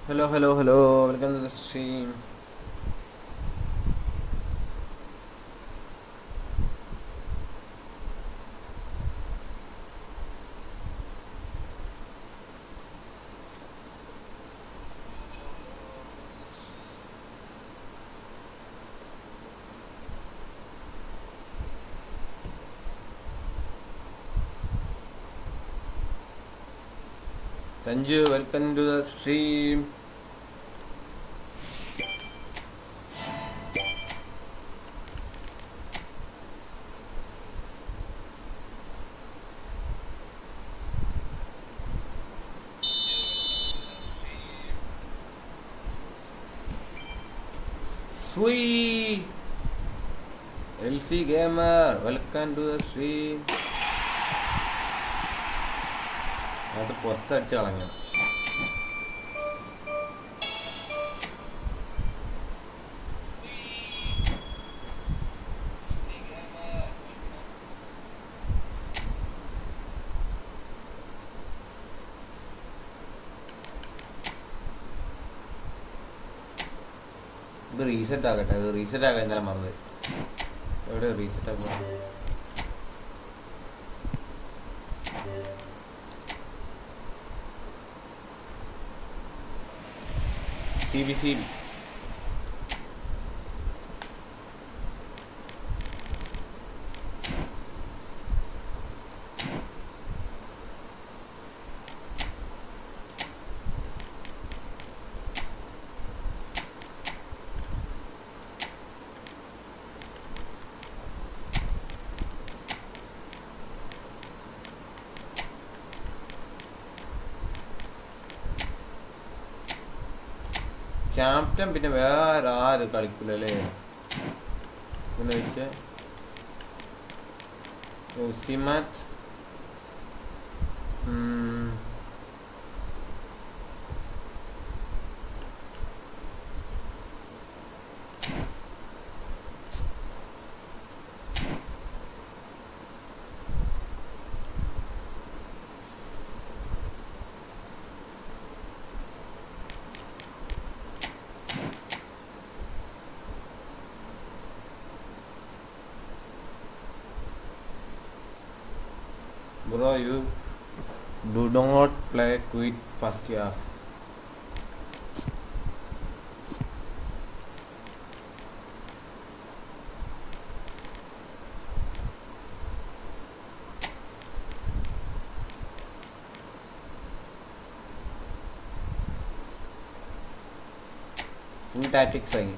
Hello, hello, hello. Welcome to the stream. Sanju, welcome to the stream. Sweet LC Gamer, welcome to the stream. അത് പുറത്തടിച്ച് കളഞ്ഞു. ഇത് reset ആകട്ടെ, അത് reset ആകാൻ ഇന്നലെ മറന്നത്. എവിടെ റീസെറ്റ് ആക്കുക? CB ക്യാപ്റ്റൻ പിന്നെ വേറെ ആര് കളിക്കൂലല്ലേ? പിന്നെ വെച്ചാൽ ഉസിമാൻ bro, you do not play quit first half. Full tactics ആയി.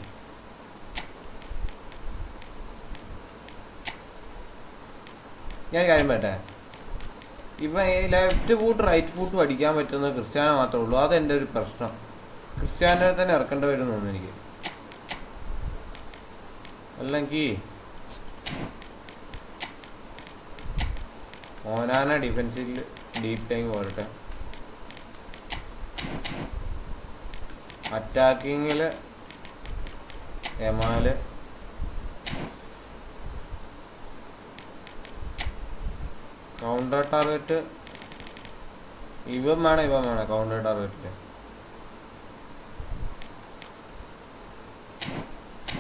ഞാൻ കാര്യം പറയട്ടെ, ഇവൻ ലെഫ്റ്റ് ഫുട്ട് റൈറ്റ് ഫുട്ടും അടിക്കാൻ പറ്റുന്ന ക്രിസ്ത്യാനോ മാത്രമേ ഉള്ളൂ. അതെൻ്റെ ഒരു പ്രശ്നം. ക്രിസ്ത്യാനോയെ തന്നെ ഇറക്കേണ്ടി വരും തോന്നുന്നു എനിക്ക്. അല്ലെങ്കിൽ ഓനാന ഡിഫൻസിൽ ഡീപ് ടൈം പോരട്ടെ, അറ്റാക്കിങ്ങിൽ എമാല്, കൗണ്ടർ ടാർഗറ്റ് ഇവൻ വേണം കൗണ്ടർ ടാർഗറ്റില്.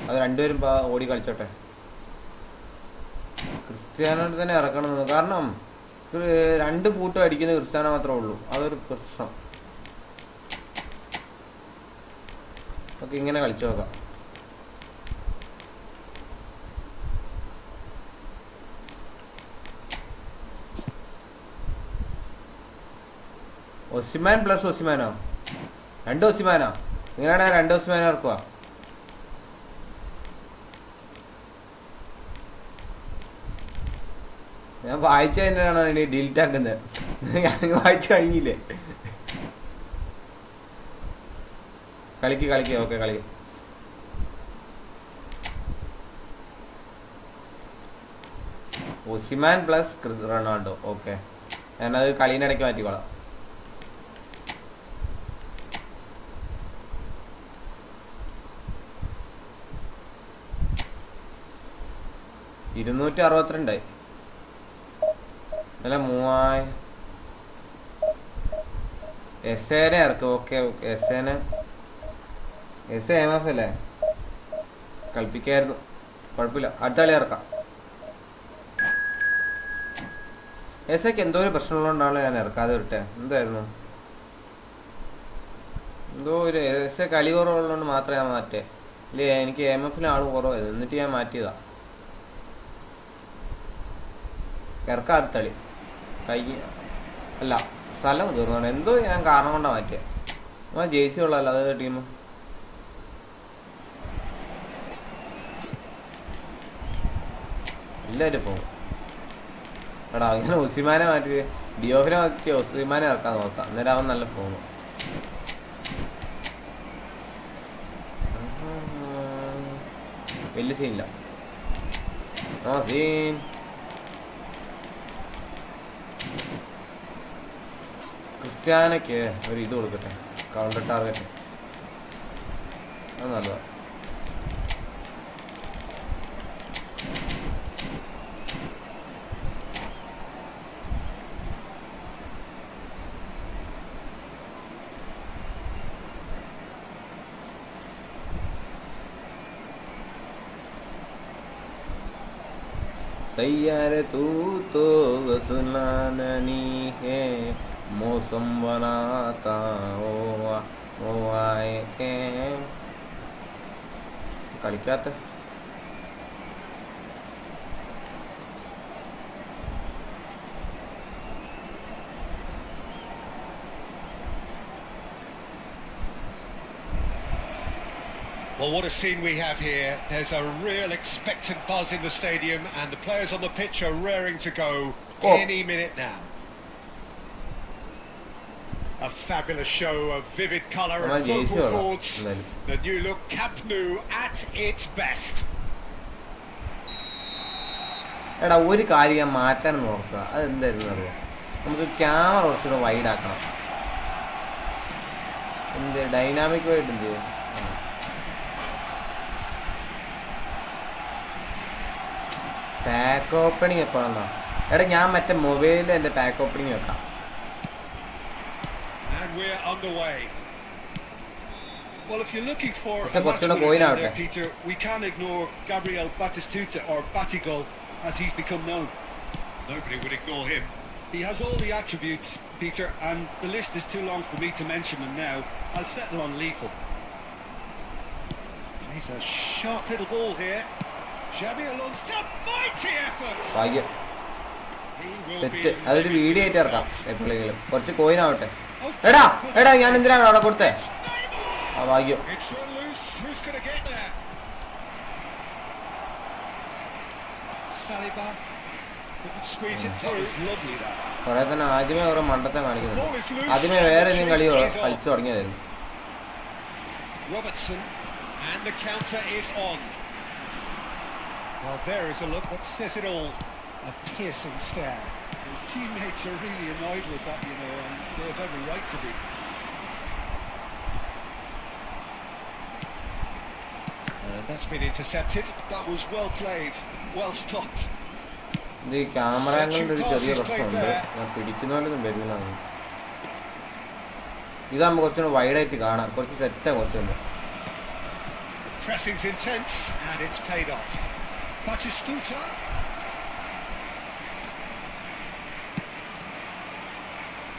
അത് രണ്ടുപേരും ഓടി കളിച്ചോട്ടെ. ക്രിസ്ത്യാനോട് തന്നെ ഇറക്കണം. കാരണം രണ്ട് ഫൂട്ടും അടിക്കുന്ന ക്രിസ്ത്യാനോ മാത്രമേ ഉള്ളൂ. അതൊരു പ്രശ്നം. നമുക്ക് ഇങ്ങനെ കളിച്ചു നോക്കാം. ഒസിമാൻ പ്ലസ് ഒസിമാനോ? രണ്ട് ഒസിമാനോ? നിങ്ങളാണെങ്കിൽ രണ്ട് ഒസിമാനോ ഇറക്കുക. ഞാൻ വായിച്ച തന്നെയാണോ ഇനി ഡിലീറ്റ് ആക്കുന്നത്? ഞാൻ വായിച്ചു കഴിഞ്ഞില്ലേ? കളിക്ക് ഓക്കെ കളിക്ക്. ഒസിമാൻ പ്ലസ് റൊണാൾഡോ. ഓക്കെ, ഞാനത് കളീനിടയ്ക്ക് മാറ്റിക്കോളാം. $262 അല്ല 3000. എസ് എനെ ഇറക്കും. ഓക്കെ ഓക്കെ, എസ് എനെ എസ് എം എഫ് അല്ലേ, കളിപ്പിക്കായിരുന്നു. കുഴപ്പമില്ല, അടുത്ത കളി ഇറക്കാം. എസ് എക്ക് എന്തോ ഒരു പ്രശ്നമുള്ളതുകൊണ്ടാണ് ഞാൻ ഇറക്കാതെ വിട്ടേ. എന്തായിരുന്നു എന്തോ ഒരു എസ് എ കളി കുറവുള്ളതുകൊണ്ട് മാത്രമേ ഞാൻ മാറ്റേ. ഇല്ലേ എനിക്ക് എം എഫിന് ആൾ കുറവായിരുന്നു, എന്നിട്ട് ഞാൻ മാറ്റിയതാ. ഇറക്കാം അടുത്ത കളി. കൈ അല്ല, സ്ഥലം തീർന്നാണ്. എന്തോ ഞാൻ കാരണം കൊണ്ടാണ് മാറ്റിയത്. ആ ജേഴ്സി ഉള്ളതല്ല അത് ടീം. എല്ലാവരും പോകും. എടാ അങ്ങനെ ഒസിമാനെ മാറ്റി ഡിയോഫിനെ മാറ്റി ഒസിമാനെ ഇറക്കാൻ നോക്കാം, അന്നേരം അവൻ നല്ല ഫോം. വലിയ സീനില്ല. ആ സീൻ ക്രിസ്ത്യാനയ്ക്ക് ഒരു ഇത് കൊടുക്കട്ടെ, കൗണ്ടർ ടാർഗറ്റ്. അത് നല്ലതാണ്. सैयारे तू तो सुना नहीं है मौसम बनाता ओ आए के കളിക്കാത്ത Well, what a scene we have here. There's a real expectant buzz in the stadium and the players on the pitch are raring to go any minute now. A fabulous show of vivid colour and vocal cords. The new look Camp Nou at its best. എടാ ഒരു കാര്യം ഞാൻ മാറ്റാൻ നോക്കുക. അതെന്തായിരുന്നു അറിയാം, നമുക്ക് camera കുറച്ചുകൂടെ wide ആക്കണം. എന്ത് ഡൈനാമിക് ആയിട്ട് എന്ത് പാക്ക് ഓപ്പണിങ് എപ്പോഴാണോ? എടാ ഞാൻ മറ്റേ മൊബൈലിൽ എൻ്റെ പാക്ക് ഓപ്പണിങ് വെക്കാം. And we're underway. Well, if you're looking for a match winner there, Peter, we can't ignore Gabriel Batistuta, or Batigol, as he's become known. Nobody would ignore him. He has all the attributes, Peter, and the list is too long for me to mention them now. I'll settle on lethal. He's a sharp little ball here. Xabi Alonso, mighty effort. തെറ്റ്, അതൊരു video ആയിട്ട് ഇറക്കാം എപ്പോഴെങ്കിലും. കുറച്ച് coin ആവട്ടെ. എടാ എടാ ഞാൻ എന്തിനാണ് അവിടെ കൊടുത്തേ? ആ ഭാഗ്യം. കുറെ തന്നെ ആദ്യമേ ഓരോ മണ്ടത്തെ കാണിക്കുന്നുണ്ട്. ആദ്യമേ വേറെ എന്തെങ്കിലും കളി കളിച്ചു തുടങ്ങിയതായിരുന്നു. And the counter is on. Well, there is a look that says it all. A piercing stare. His teammates are really annoyed with that, you know, and they have every right to be. And that's been intercepted. That was well played, well stopped. ഈ camera ആംഗിളിൻ്റെ ഒരു ചെറിയ പ്രശ്നമുണ്ട്, ഞാൻ പിടിക്കുന്നതിലൊന്നും വരുന്നില്ല. ഇതാകുമ്പോൾ കുറച്ചുകൂടെ വൈഡായിട്ട് കാണാം, കുറച്ച് സെറ്റാണ് കുറച്ചുണ്ട്. Pressing's intense and it's paid off. Batistuta.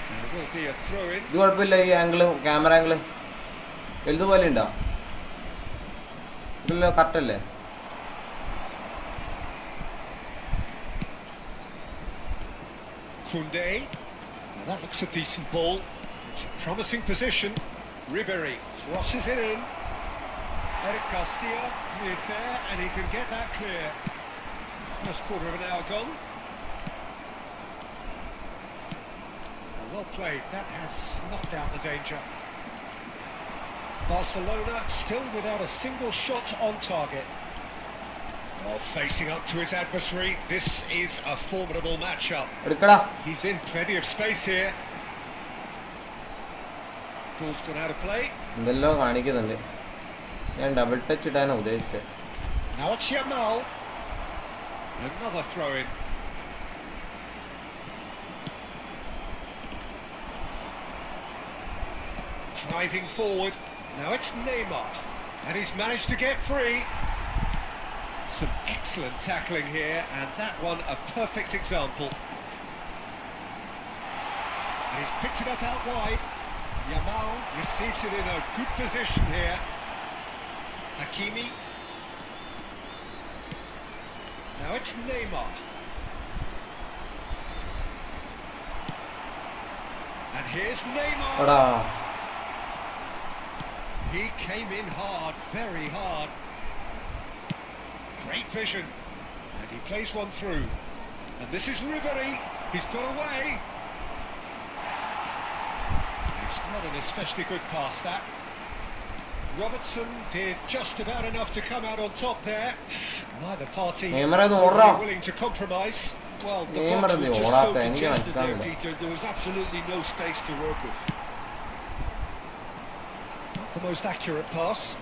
There will be a throw in. ഇത് കുഴപ്പമില്ല. ഈ ആംഗിള്, ക്യാമറ ആംഗിള് വലുതുപോലെ ഉണ്ടോ? ഇതില്ല, കറക്റ്റല്ലേ? Kunde. Now that looks a decent ball. It's a promising position. Ribery crosses it in. Eric Garcia is there and he can get that clear. First quarter of an hour gone. Well played. That has snuffed out the danger. Barcelona still without a single shot on target. Well, facing up to his adversary, this is a formidable matchup. He's in plenty of space here. Ball's gone out of play. ഞാൻ double touch ഇടാനാണ് ഉദ്ദേശിച്ചത്. Now it's Yamal. Another throw in. Driving forward. Now it's Neymar. And he's managed to get free. Some excellent tackling here, and that one a perfect example. And he's picked it up out wide. Yamal receives it in a good position here. Hakimi. Now it's Neymar. And here's Neymar. He came in hard, very hard. Great vision. And he plays one through. And this is Ribery. He's got away. It's not an especially good pass, that. Robertson did just about enough to come out on top there. Neither party willing to compromise. Well, the box was just so congested there, Peter. There was absolutely no space to work with. Not the most accurate pass.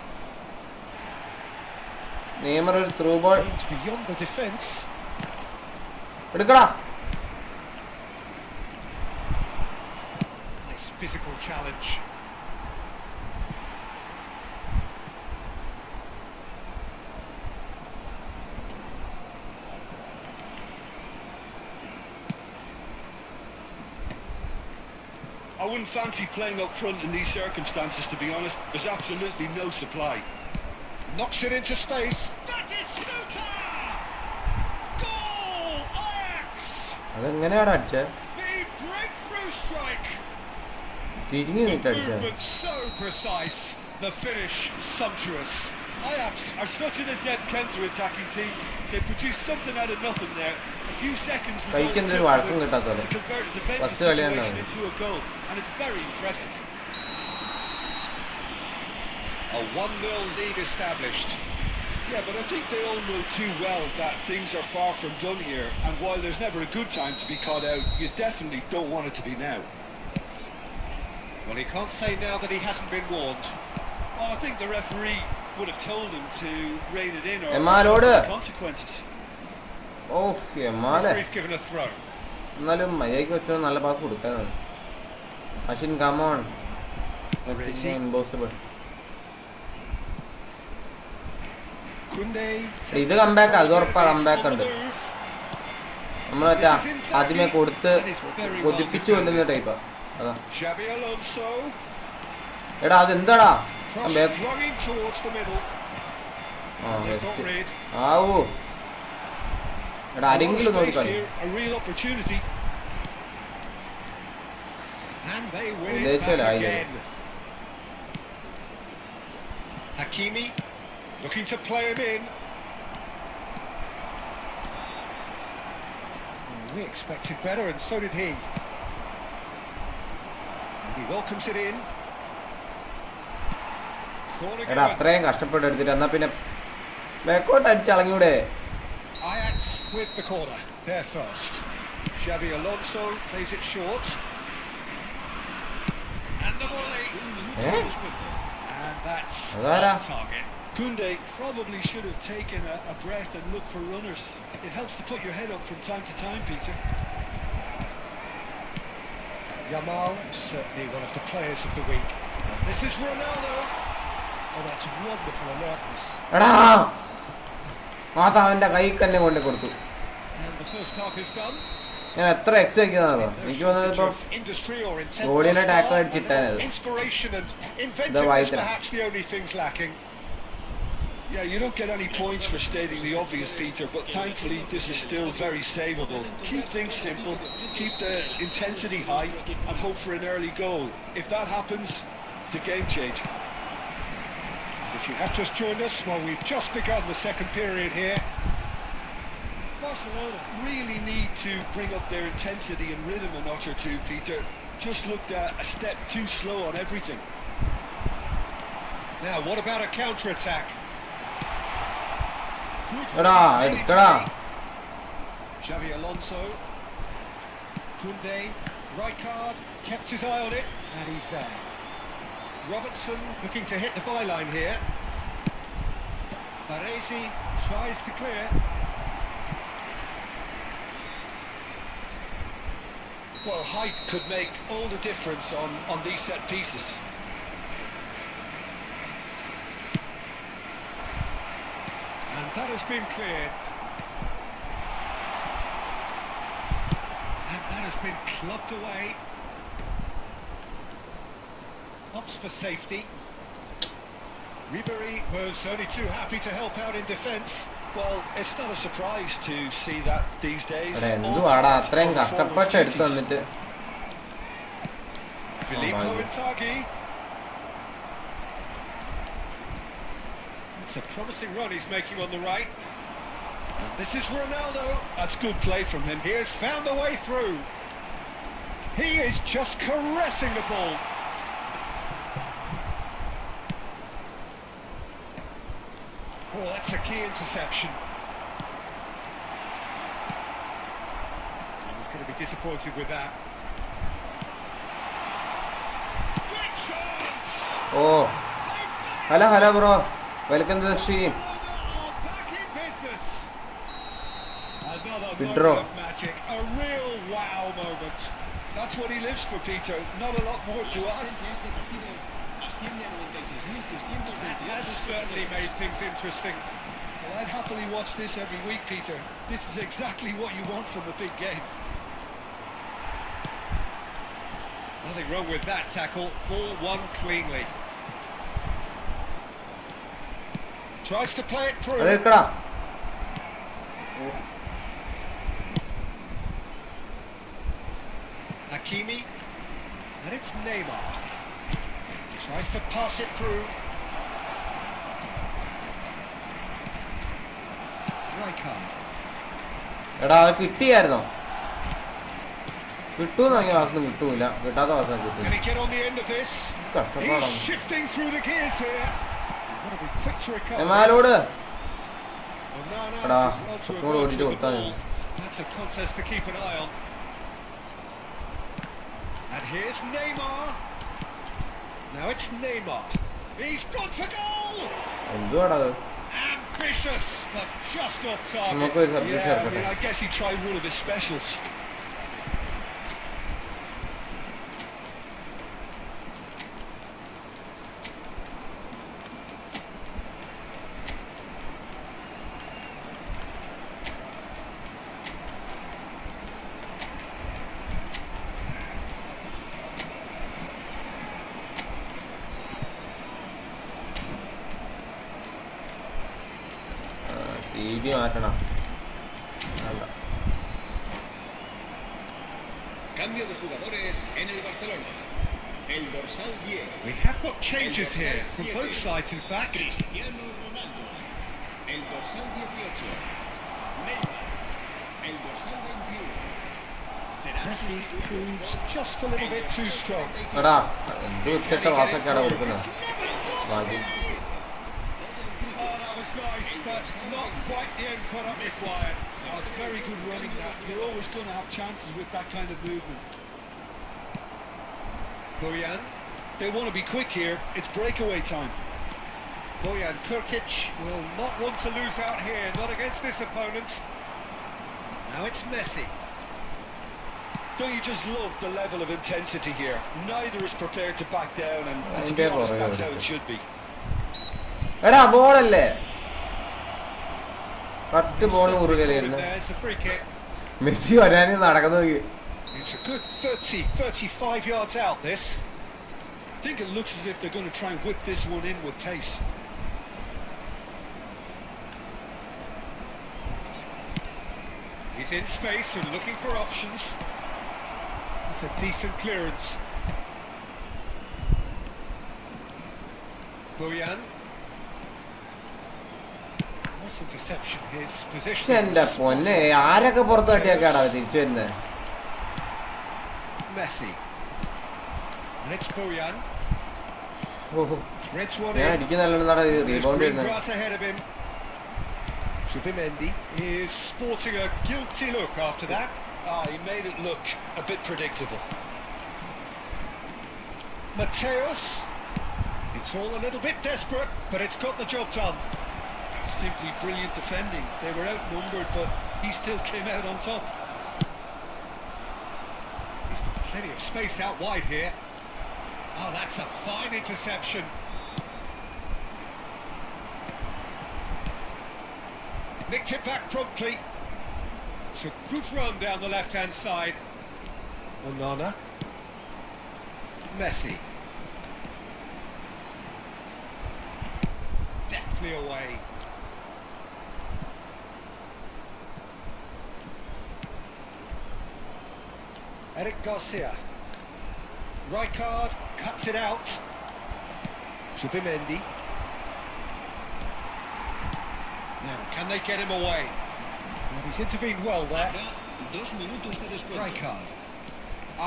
Neymar through ball. Aims beyond the defence. Nice physical challenge. I wouldn't fancy playing up front in these circumstances, to be honest. There's absolutely no supply. Knocks it into space. That is Scooter! Goal! Ajax! The breakthrough strike. The movement so precise. The finish sumptuous. Ajax are such an adept counter-attacking team. They produced something out of nothing there. A few seconds was all it took for them to convert a defensive situation into a goal, and it's very impressive. A 1-0 lead established. Yeah, but I think they all know too well that things are far from done here, and while there's never a good time to be caught out, you definitely don't want it to be now. Well, he can't say now that he hasn't been warned. Well, I think the referee would have told him to rein it in or suffer consequences. Oh, referee's given a throw. Ashin, come on. It's impossible. ഇത് comeback അത് ഉറപ്പാ comeback ഉണ്ട് നമ്മൾ ആദ്യമേ കൊടുത്ത് കൊതിപ്പിച്ചു കൊല്ലുന്ന ടൈപ്പാ അതാ എടാ അതെന്താടാ ആവൂ എടാ ആരെങ്കിലും നോക്കിക്കളി ഉദ്ദേശിച്ചല്ലേ Hakimi looking to play him in. We expected better, and so did he. And he welcomes it in. എടാ അത്രയും കഷ്ടപ്പെട്ടെടുത്തിട്ട് എന്നാ പിന്നെ ബാക്കോട്ട് അടിച്ചളഞ്ഞൂടെ. Ajax with the corner. There first. Xabi Alonso plays it short. And the volley. And that's off target. Koundé probably should have taken a breath and looked for runners. It helps to put your head up from time to time, Peter. Yamal, certainly one of the players of the week. And this is Ronaldo. Oh, that's wonderful alertness. And the first half is done. Inspiration and inventiveness perhaps the only things lacking. Yeah, you don't get any points for stating the obvious, Peter, but thankfully this is still very savable. Keep things simple, keep the intensity high, and hope for an early goal. If that happens, it's a game changer. If you have just joined us, well, we've just begun the second period here. Barcelona really need to bring up their intensity and rhythm a notch or two, Peter. Just looked a step too slow on everything. Now, what about a counter-attack? Xabi Alonso. Koundé. Rijkaard kept his eye on it, and he's there. Robertson looking to hit the byline here. Baresi tries to clear. Well, height could make all the difference on these set pieces. And that has been cleared. And that has been clubbed away. Opts for safety. Ribery was only too happy to help out in defence. Well, it's not a surprise to see that these days. എന്തുവാടാ അത്രയും കഷ്ടപ്പെട്ട് എടുത്തു വന്നിട്ട് Filippo Inzaghi. It's a promising run he's making on the right. And this is Ronaldo. That's good play from him. He has found the way through. He is just caressing the ball. Oh, that's a key interception. He's going to be disappointed with that. Great chance! Oh, hello bro. Welcome to the stream. Back in business. Another Withdraw. moment of magic, a real wow moment. That's what he lives for, Peter. Not a lot more to add. That has certainly made things interesting. Well, I'd happily watch this every week, Peter. This is exactly what you want from a big game. Nothing wrong with that tackle. Ball won cleanly. Tries to play it through. അതെടുക്കടാ Hakimi. And it's Neymar. Tries to pass it through. Rijkaard. എടാ അത് കിട്ടിയായിരുന്നോ കിട്ടൂന്ന് വാങ്ങിയ വാസന കിട്ടൂല കിട്ടാത്ത വാസന കിട്ടും Can he get on the end of this? കഷ്ടപ്പാടാണ് He's shifting through the gears here. Got to be quick to recover. എമാലോട് Onana എടാ did well to കുറച്ചുകൂടെ avoid ഓടിച്ച് the കൊടുത്താൽ ball. That's a contest to keep an eye on. And here's Neymar. Now it's Neymar. He's gone for goal. എന്തുവാടാ അത് Ambitious, but just off target. നമുക്കൊരു subject Yeah, I ചേർക്കട്ടെ mean, I guess he tried one of his specials. TV മാറ്റണം വേണ്ട Cambio de jugadores en el Barcelona. El dorsal 10. We have got changes here from both sides, in fact. Cristiano Ronaldo. El dorsal 18. Neymar. El dorsal 21. Será Messi proves just a little bit too strong. എടാ എന്ത് ഉച്ചട്ട വാസക്കാരാ കൊടുക്കുന്നത് ഭാഗ്യം Oh, that was nice, but not quite the end product required. Oh, it's very good running that. You're always going to have chances with that kind of movement. Bojan. They want to be quick here. It's breakaway time. Bojan Kurkic will not want to lose out here, not against this opponent. Now it's Messi. Don't you just love the level of intensity here? Neither is prepared to back down, and to be honest, that's how it should be. എടാ ബോളല്ലേ correct ball Certainly മുറുകലായിരുന്നു caught it there. It's a free kick. Messi വരാൻ നടക്കുന്നത് It's a good 35 yards out, this. I think it looks as if they're going to try and whip this one in with pace. He's in space and looking for options. It's a decent clearance. Bojan. Nice interception. His position. എന്റെ പൊന്നെ ആരൊക്കെ പുറത്ത് തട്ടിയൊക്കെയാടാ തിരിച്ചു വരുന്നത് Messi. And it's Bojan. Threads one ഞാൻ in. അടിക്കുന്നല്ലോടാ There's rebound green വരുന്നത് grass ahead of him. Subimendi is sporting a guilty look after that. He made it look a bit predictable. Mateus. It's all a little bit desperate, but it's got the job done. That's simply brilliant defending. They were outnumbered, but he still came out on top. He's got plenty of space out wide here. Oh, that's a fine interception. Nicked it back promptly. It's a good run down the left-hand side. Onana. Messi. Deftly away. Eric Garcia. Rijkaard cuts it out. Subimendi. Now, can they get him away? And he's intervened well there. Habrá 2 minutos de descuento. Rijkaard.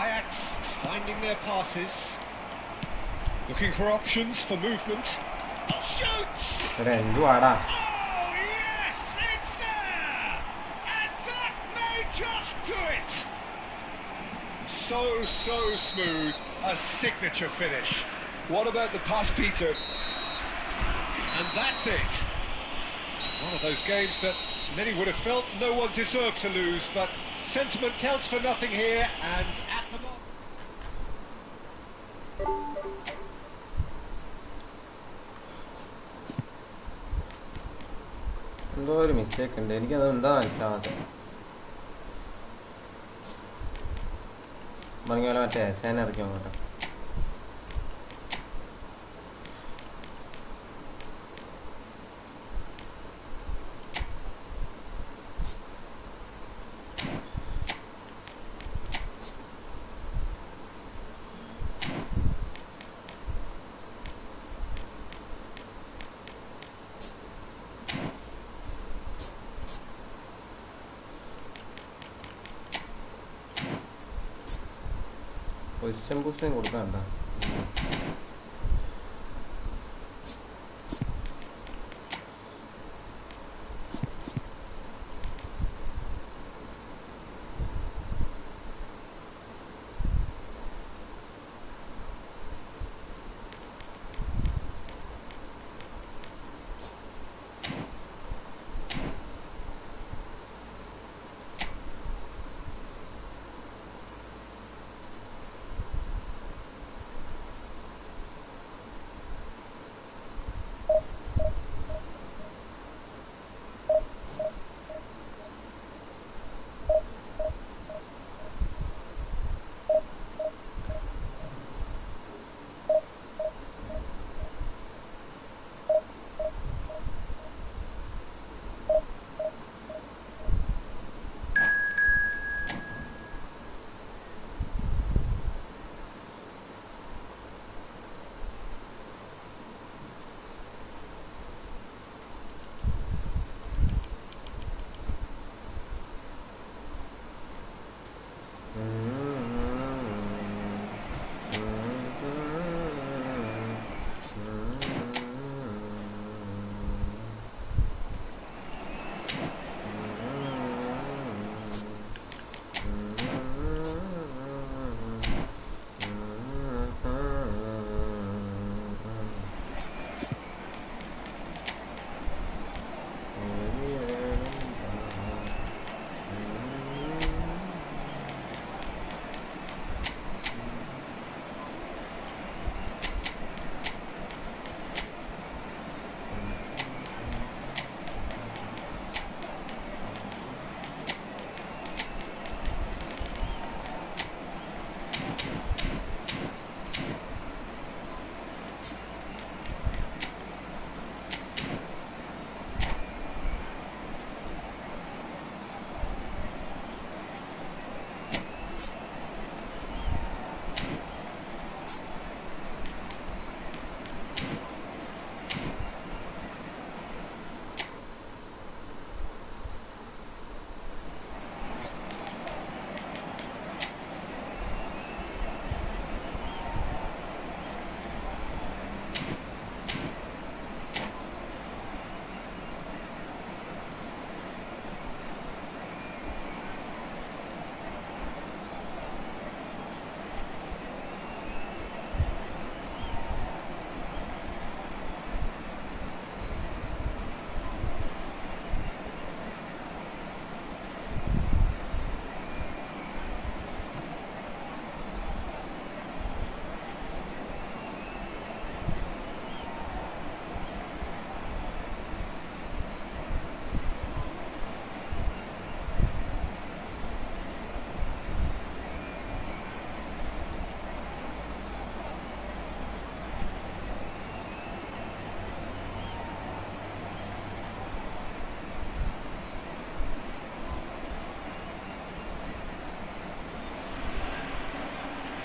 Ajax finding their passes. Looking for options for movement. Shoots! എടാ എന്തുവാടാ Oh, yes, it's there! And that may just do it! So smooth. A signature finish. What about the pass, Peter? And that's it. One of those games that many would have felt no one deserved to lose, but sentiment counts for nothing here, and at the moment... എന്തോ ഒരു mistake ഉണ്ട് എനിക്കത് എന്താ മനസ്സിലാവാതെ പറഞ്ഞ പോലെ മറ്റേ സേന ഇറക്കി നോക്കട്ടെ പൊസിഷൻ ബൂസ്റ്റിന് കൊടുക്കണ്ട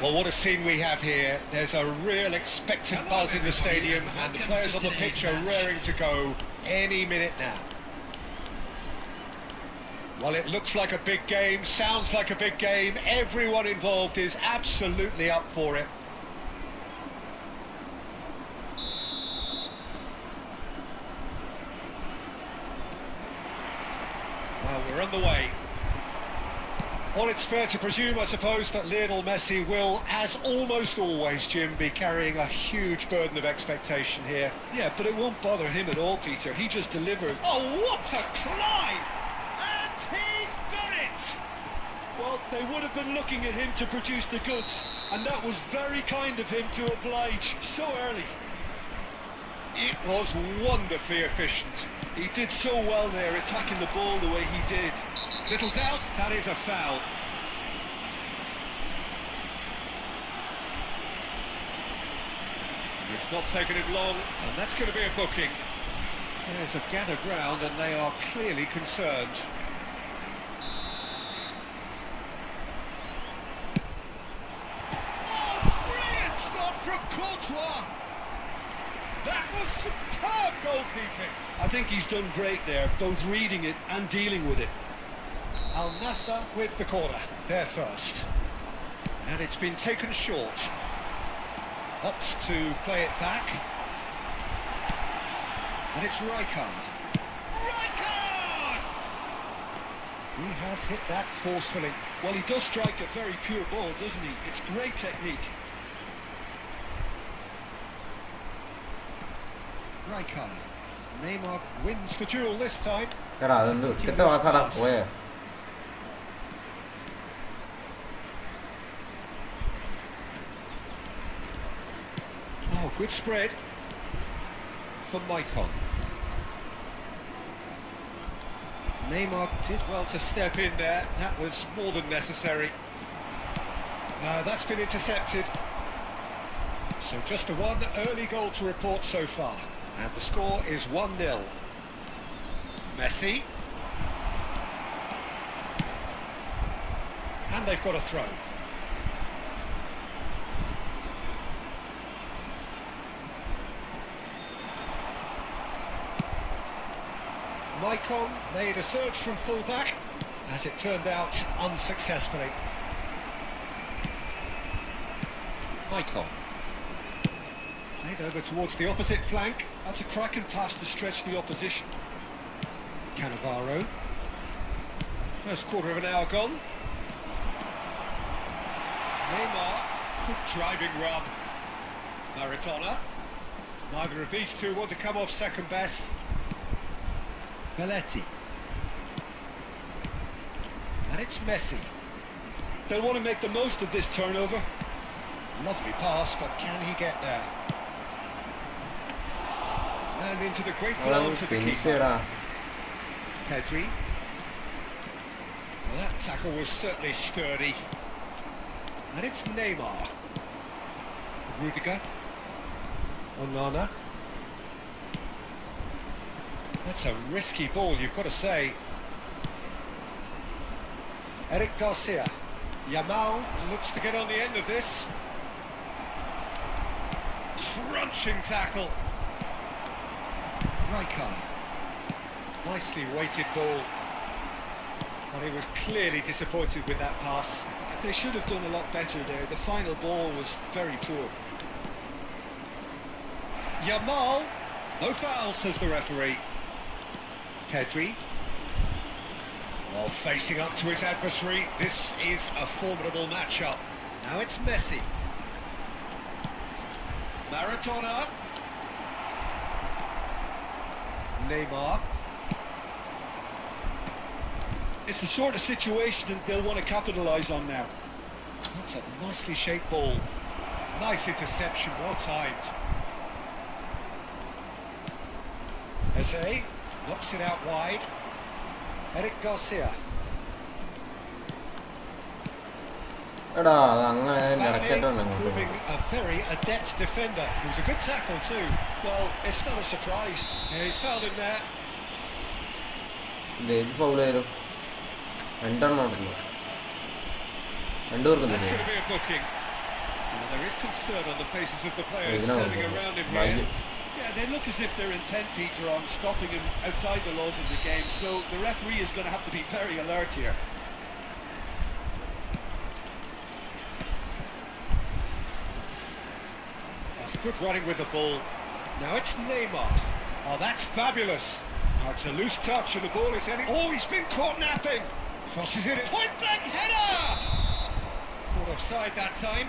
Well, what a scene we have here. There's a real expectant buzz in the stadium, and the players on the pitch are raring to go any minute now. Well, it looks like a big game, sounds like a big game. Everyone involved is absolutely up for it. Well, we're on the way. Well, it's fair to presume, I suppose, that Lionel Messi will, as almost always, Jim, be carrying a huge burden of expectation here. Yeah, but it won't bother him at all, Peter. He just delivered. Oh, what a climb! And he's done it! Well, they would have been looking at him to produce the goods, and that was very kind of him to oblige so early. It was wonderfully efficient. He did so well there, attacking the ball the way he did. Little doubt, that is a foul. It's not taken him long, and that's going to be a booking. Players have gathered round, and they are clearly concerned. Oh, brilliant stop from Courtois! That was superb goalkeeping. I think he's done great there, both reading it and dealing with it. Al Nassr with the corner, there first. And it's been taken short. Opts to play it back. And it's Rijkaard. Rijkaard! He has hit that forcefully. Well, he does strike a very pure ball, doesn't he? It's great technique. Rijkaard. Neymar wins the duel this time. എടാ അതെന്ത് ഉച്ചത്തെ വാസാടാ പോയേ. Oh, good spread for Maicon. Neymar did well to step in there. That was more than necessary. That's been intercepted. So just a one early goal to report so far. And the score is 1-0. Messi. And they've got a throw. Maicon made a search from full-back, as it turned out unsuccessfully. Maicon. Played over towards the opposite flank. That's a cracking pass to stretch the opposition. Cannavaro. First quarter of an hour gone. Neymar. Good driving run. Maradona. Neither of these two want to come off second best. Belletti. And it's Messi. They'll want to make the most of this turnover. Lovely pass, but can he get there? And into the great arms of the keeper. Pedri. Well, that tackle was certainly sturdy. And it's Neymar. Rudiger. Onana. That's a risky ball, you've got to say. Eric Garcia. Yamal looks to get on the end of this. Crunching tackle. Rijkaard. Nicely weighted ball. But he was clearly disappointed with that pass. They should have done a lot better there. The final ball was very poor. Yamal. No foul, says the referee. Pedri. Oh, facing up to his adversary. This is a formidable matchup. Now it's Messi. Maradona. Neymar. It's the sort of situation that they'll want to capitalise on now. That's a nicely shaped ball. Nice interception, well timed. Eze knocks it out wide. Eric Garcia. എടാ അത് അങ്ങനെ Bappe, proving a very adept defender. It was a good tackle too. Well, it's not a surprise. Yeah, he's fouled him there. ഇത് foul ചെയ്തു. രണ്ടെണ്ണം ഉണ്ടല്ലോ. രണ്ടു പേർക്കും That's going to be a booking. There is concern on the faces of the players standing around him here. Yeah, they look as if they're intent, Peter, on stopping him outside the laws of the game, so the referee is going to have to be very alert here. That's good running with the ball. Now it's Neymar. Oh, that's fabulous. Now it's a loose touch and the ball is heading. Oh, he's been caught napping. Crosses it. Point blank header! Caught offside that time.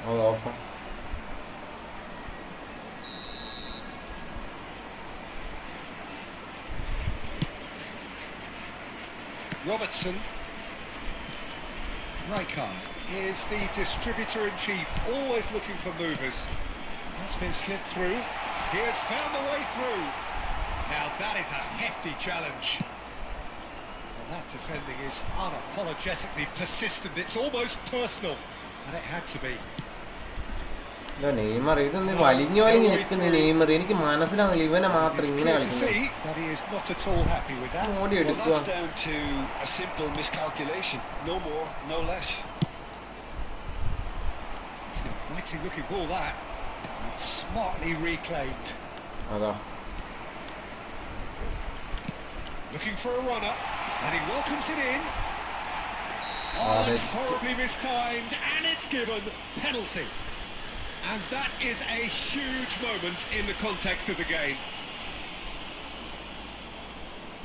Oh, awful. Robertson. Rijkaard is the distributor-in-chief, always looking for movers. That's been slipped through. He has found the way through. Now that is a hefty challenge. And that defending is unapologetically persistent. It's almost personal, and it had to be. Neymar ഇതൊന്ന് വലിഞ്ഞു വലിഞ്ഞ് നിൽക്കുന്ന Neymar എനിക്ക് മനസ്സിലാവില്ല ഇവനെ മാത്രം ഇങ്ങനെ കളിക്കുന്നു ഓടി എടുക്കുക അതാ Looking for a runner, and he welcomes it in. Oh, it's horribly mistimed, and it's given penalty. And that is a huge moment in the context of the game.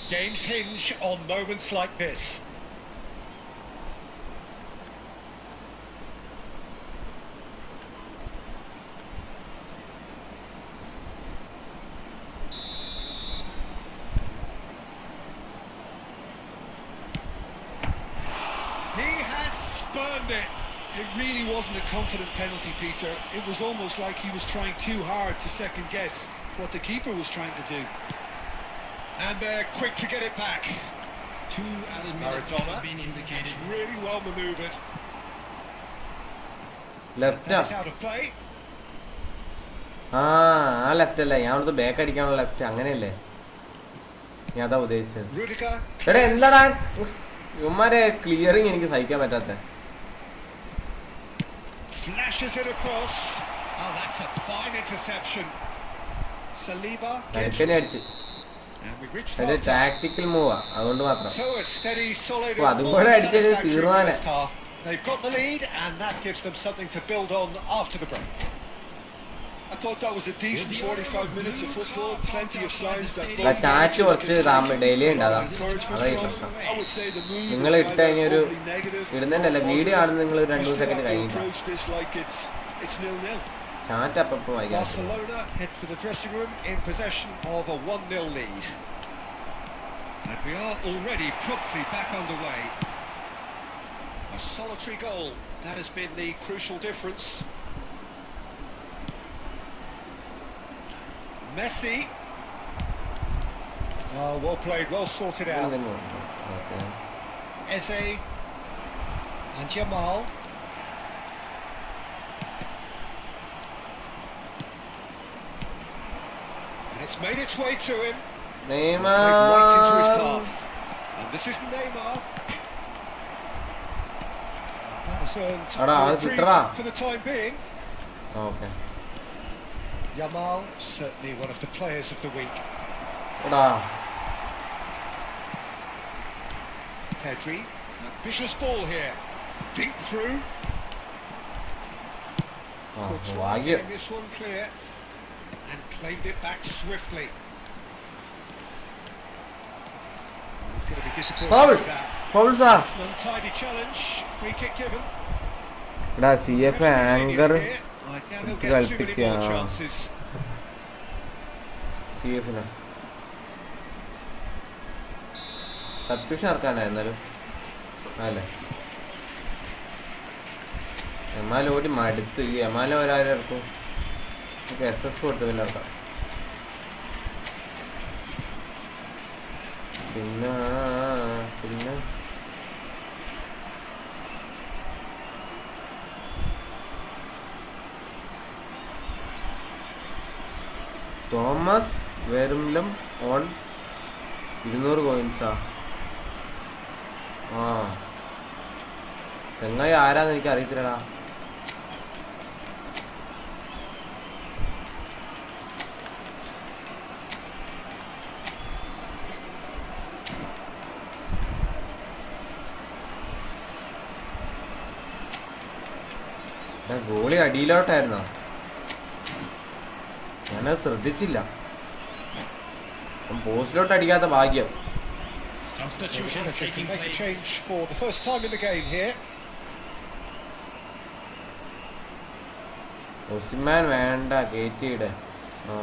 Games hinge on moments like this. He has spurned it. It really wasn't a confident penalty, Peter. It was almost like he was trying too hard to second guess what the keeper was trying to do. And they're quick to get it back. 2 added minutes have been indicated. It's really well manoeuvred. Left That's out of play. ആ left അല്ല ഞാൻ അവിടുത്തെ back അടിക്കാനുള്ള left അങ്ങനെയല്ലേ ഞാൻ അതാ ഉദ്ദേശിച്ചത് Rudiger. എടാ എന്താടാ ഇവന്മാരെ ക്ലിയറിങ് എനിക്ക് സഹിക്കാൻ പറ്റാത്ത Flashes it across. Oh, that's a fine interception. Saliba gets. And we've reached the tactical move. അതുകൊണ്ട് മാത്രം. So a steady, solid. അതുപോലെ അടിച്ചത് തീർമാനം. They've got the lead, and that gives them something to build on after the break. I thought that was a decent 45 minutes of football. Plenty of signs that both I would say the mood is either negative or approach this like it's 0-0. Barcelona head for the dressing room in possession of a 1-0 lead. And we are already promptly back underway. A solitary goal, that has been the crucial difference. Messi. Oh, well played, well sorted out. Eze and Jamal. And it's made its way to him. Neymar. Right into his path. And this is Neymar. That has earned reprieve for the time being. Okay. Jamal, certainly one of the players of the week. Pedri, ambitious ball here. Dink through. Courtois getting this one clear and claimed it back swiftly. He's going to be disappointed with that. That's an untidy challenge. Free kick given. CF anger. I doubt he'll get too many more chances. Substitution ആർക്കാണ് എന്നാലും അല്ലേ എമാല ഓടി മടുത്ത് ഈ എമാല ഒരാരും ഇറക്കും SS കൊടുത്ത് പിന്നെ ഇറക്കാം പിന്നെ തോമസ് വെരുംലം ഓൺ 200 കോയിൻസാ ചെങ്ങായി ആരാന്ന് എനിക്ക് അറിയത്തില്ലടാ. ഗോളി അടിയിലോട്ടായിരുന്നോ? ഞാനത് ശ്രദ്ധിച്ചില്ല. പോസ്റ്റിലോട്ട് അടിക്കാത്ത ഭാഗ്യം. Substitution taking Make a place. change for the first time in the game here. ഒസിമാൻ വേണ്ട, കേറ്റിയുടെ. ആ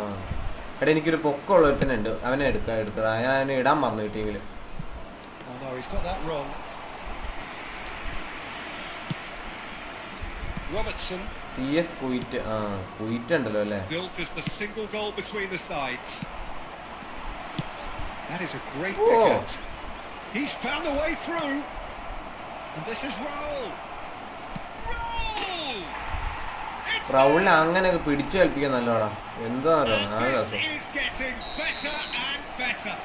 എടാ എനിക്കൊരു പൊക്കമുള്ള ഒരുത്തനുണ്ട്, അവനെ എടുക്കുക. ഞാൻ ഇടാൻ മറന്നു ടീമിൽ. Oh no, he's got that wrong. Robertson. CF കുയിറ്റ്. ആ കുയിറ്റ് ഉണ്ടല്ലോ അല്ലേ? Built as the single goal between the sides. That is a great Whoa. pick out. He's found a way through. And this is Raul. Raul! റൗളിനെ അങ്ങനെയൊക്കെ പിടിച്ചു കളിപ്പിക്കാൻ നല്ലോടാ. എന്താ This is getting better and better.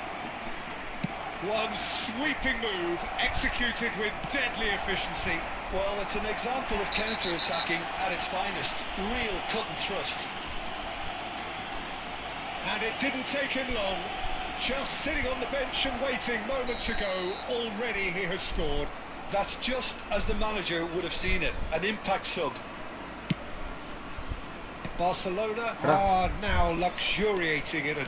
One sweeping move executed with deadly efficiency. Well, it's an example of counter-attacking at its finest. Real cut and thrust. And it didn't take him long. Just sitting on the bench and waiting moments ago, already he has scored. That's just as the manager would have seen it. An impact sub. Barcelona are now luxuriating in a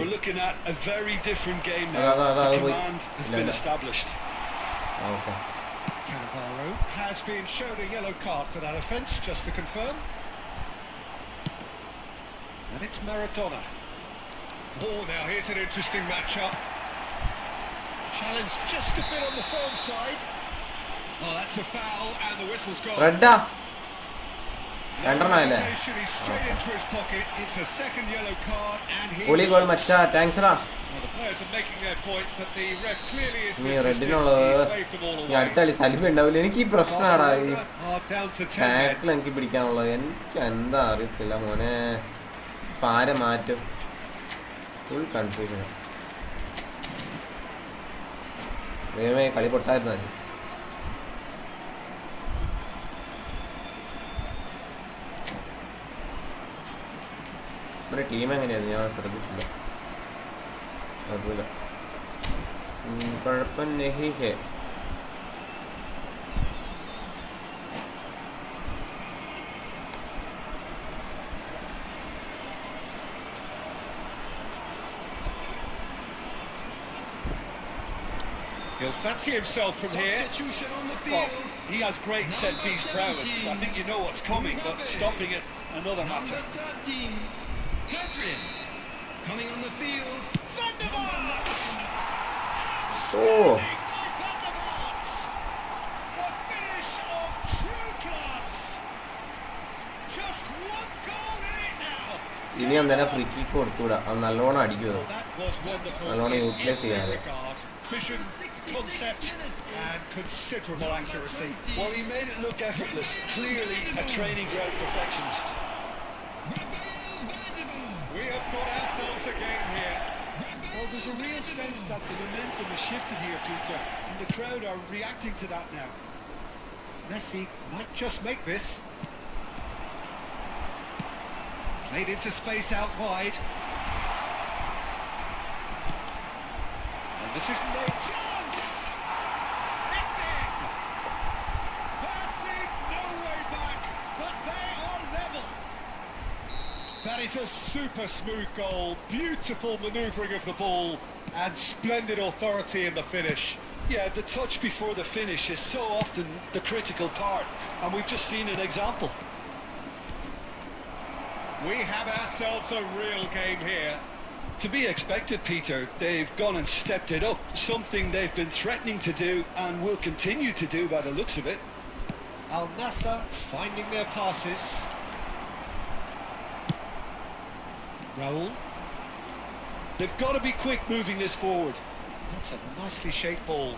We're looking at a very different game now. The command has been established. Okay. Cannavaro has been shown a yellow card for that offence, just to confirm. And it's Maradona. Oh, now here's an interesting matchup. Challenge just a bit on the firm side. Oh, that's a foul, and the whistle's gone. Redda. No hesitation, he's straight into his pocket. It's a second yellow card, and he. Goal goal macha, thanks ra. Well, the players are making their point, but the ref clearly isn't Nee interested. redinullathu He's waved them all away. ee adutali salve undavilla eniki prashnada ee Barcelona are down to 10 men. tackle eniki pidikkanullathu eniki endha ariyilla mone paare maattu full confusion വേമേ കളി പൊട്ടായിരുന്നു അത്. നമ്മുടെ team എങ്ങനെയായിരുന്നു ഞാൻ ശ്രദ്ധിച്ചില്ല. കുഴപ്പമില്ല, കുഴപ്പം നഹി ഹേ. He'll fancy himself from here. Substitution on the Well, field. he has great set-piece prowess. I think you know what's coming, but stopping it, another matter. Number 13, Hadrian. Coming on the field. Thunderbolts! Oh. Thunderbolts! A finish of true class. Just one goal in it now. ഇനി അന്നേരം free kick കൊടുത്തൂടാ, അത് നല്ലോണം അടിക്കുമോ. That was wonderful. Nallone in utilize every ചെയ്യാതെ. regard. Vision, concept, and considerable accuracy. Well, he made it look effortless. Clearly a training ground perfectionist. We have got ourselves a game here. Well, there's a real sense that the momentum has shifted here, Peter, and the crowd are reacting to that now. Messi might just make this. Played into space out wide. And this is no chance! It's in! Passing, no way back, but they are level. That is a super smooth goal, beautiful manoeuvring of the ball, and splendid authority in the finish. Yeah, the touch before the finish is so often the critical part, and we've just seen an example. We have ourselves a real game here. To be expected, Peter. They've gone and stepped it up, something they've been threatening to do and will continue to do by the looks of it. Al Nassr finding their passes. Raul. They've got to be quick moving this forward. That's a nicely shaped ball.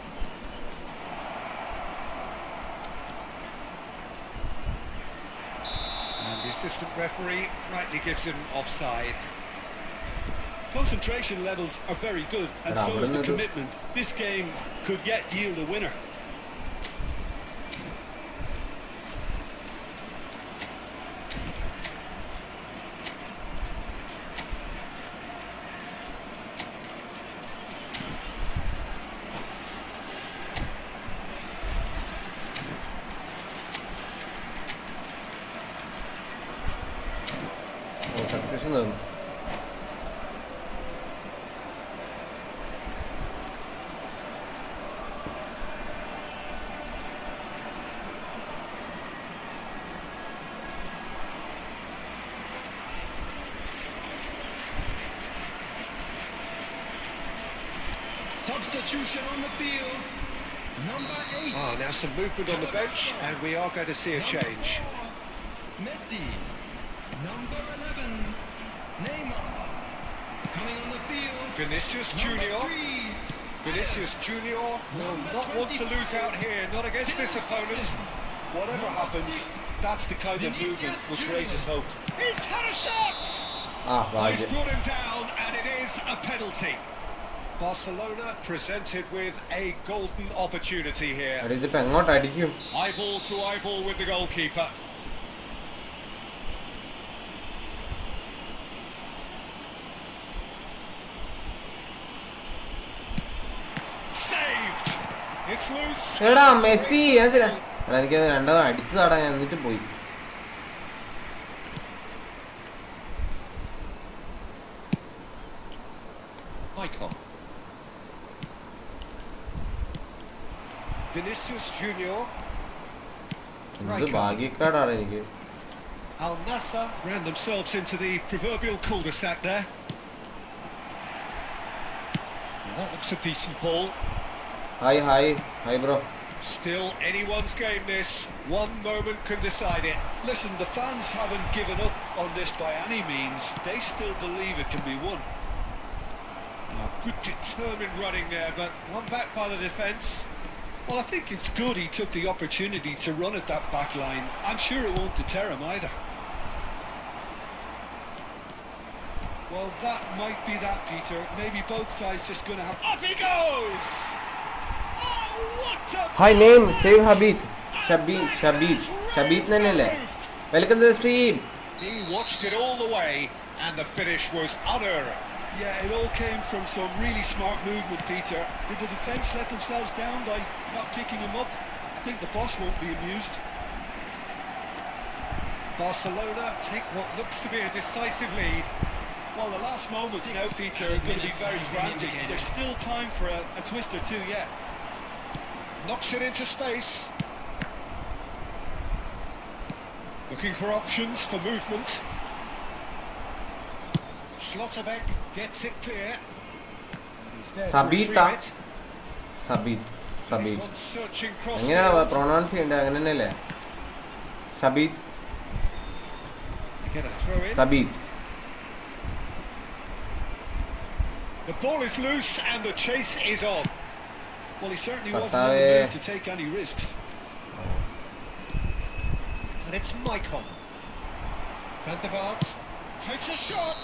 And the assistant referee rightly gives him offside. Concentration levels are very good, and so is the Bravo. commitment. This game could yet yield a winner. Substitution on the field. Number 8. Ah, now some movement on the bench, and we are going to see a change. Messi. Number 11. Neymar. Coming on the field. Vinicius Number Junior. 3. Vinicius Junior will not want to lose out here, not against this opponent. Whatever happens, that's the kind of movement which raises hope. He's had a shot! Ah, He's ഭാഗ്യം. brought him down, and it is a penalty. Barcelona presented with a golden opportunity here. എടാ, ഇതിപ്പോ എങ്ങോട്ട് അടിക്കും? Eyeball to eyeball with the goalkeeper. Saved! It's loose. എടാ Messi എടാ എനിക്ക് രണ്ടോ അടിച്ചു താടാ ഞാൻ എന്നിട്ട് പോയി. Icon. Vinicius Junior. എന്ത് ഭാഗ്യക്കാടാണ് എനിക്ക്. Al Nassr ran themselves into the proverbial cul-de-sac there. Now that looks a decent ball. Hi bro. Still anyone's game this. One moment can decide it. Listen, the fans haven't given up on this by any means. They still believe it can be won. Oh, good determined running there, but one back by the defence. Well, I think it's good he took the opportunity to run at that back line. I'm sure it won't deter him either. Well, that might be that, Peter. Maybe both sides just going to have... Up he goes! Oh, what a... hi name save Habeeb Shabeeb തന്നെയല്ലേ? Welcome to the stream. He watched it all the way, and the finish was unerring. Yeah, it all came from some really smart movement, Peter. Did the defence let themselves down by not picking him up? I think the boss won't be amused. Barcelona take what looks to be a decisive lead. Well, the last moments now, Peter, are going to be very frantic. There's still time for a twist or two yet. Knocks it into space. Looking for options for movement. Schlotterbeck gets it clear. And he's there to Sabita. retrieve it. And he's gone searching എങ്ങനെയാ crossfield. Pronounce ചെയ്യണ്ടേ? അങ്ങനെ തന്നെയല്ലേ? സബീത്. They get a throw in. സബീത്. The ball is loose and the chase is on. Well, he certainly wasn't in the mood to take any risks. And it's Maicon. Van der Vaart takes a shot.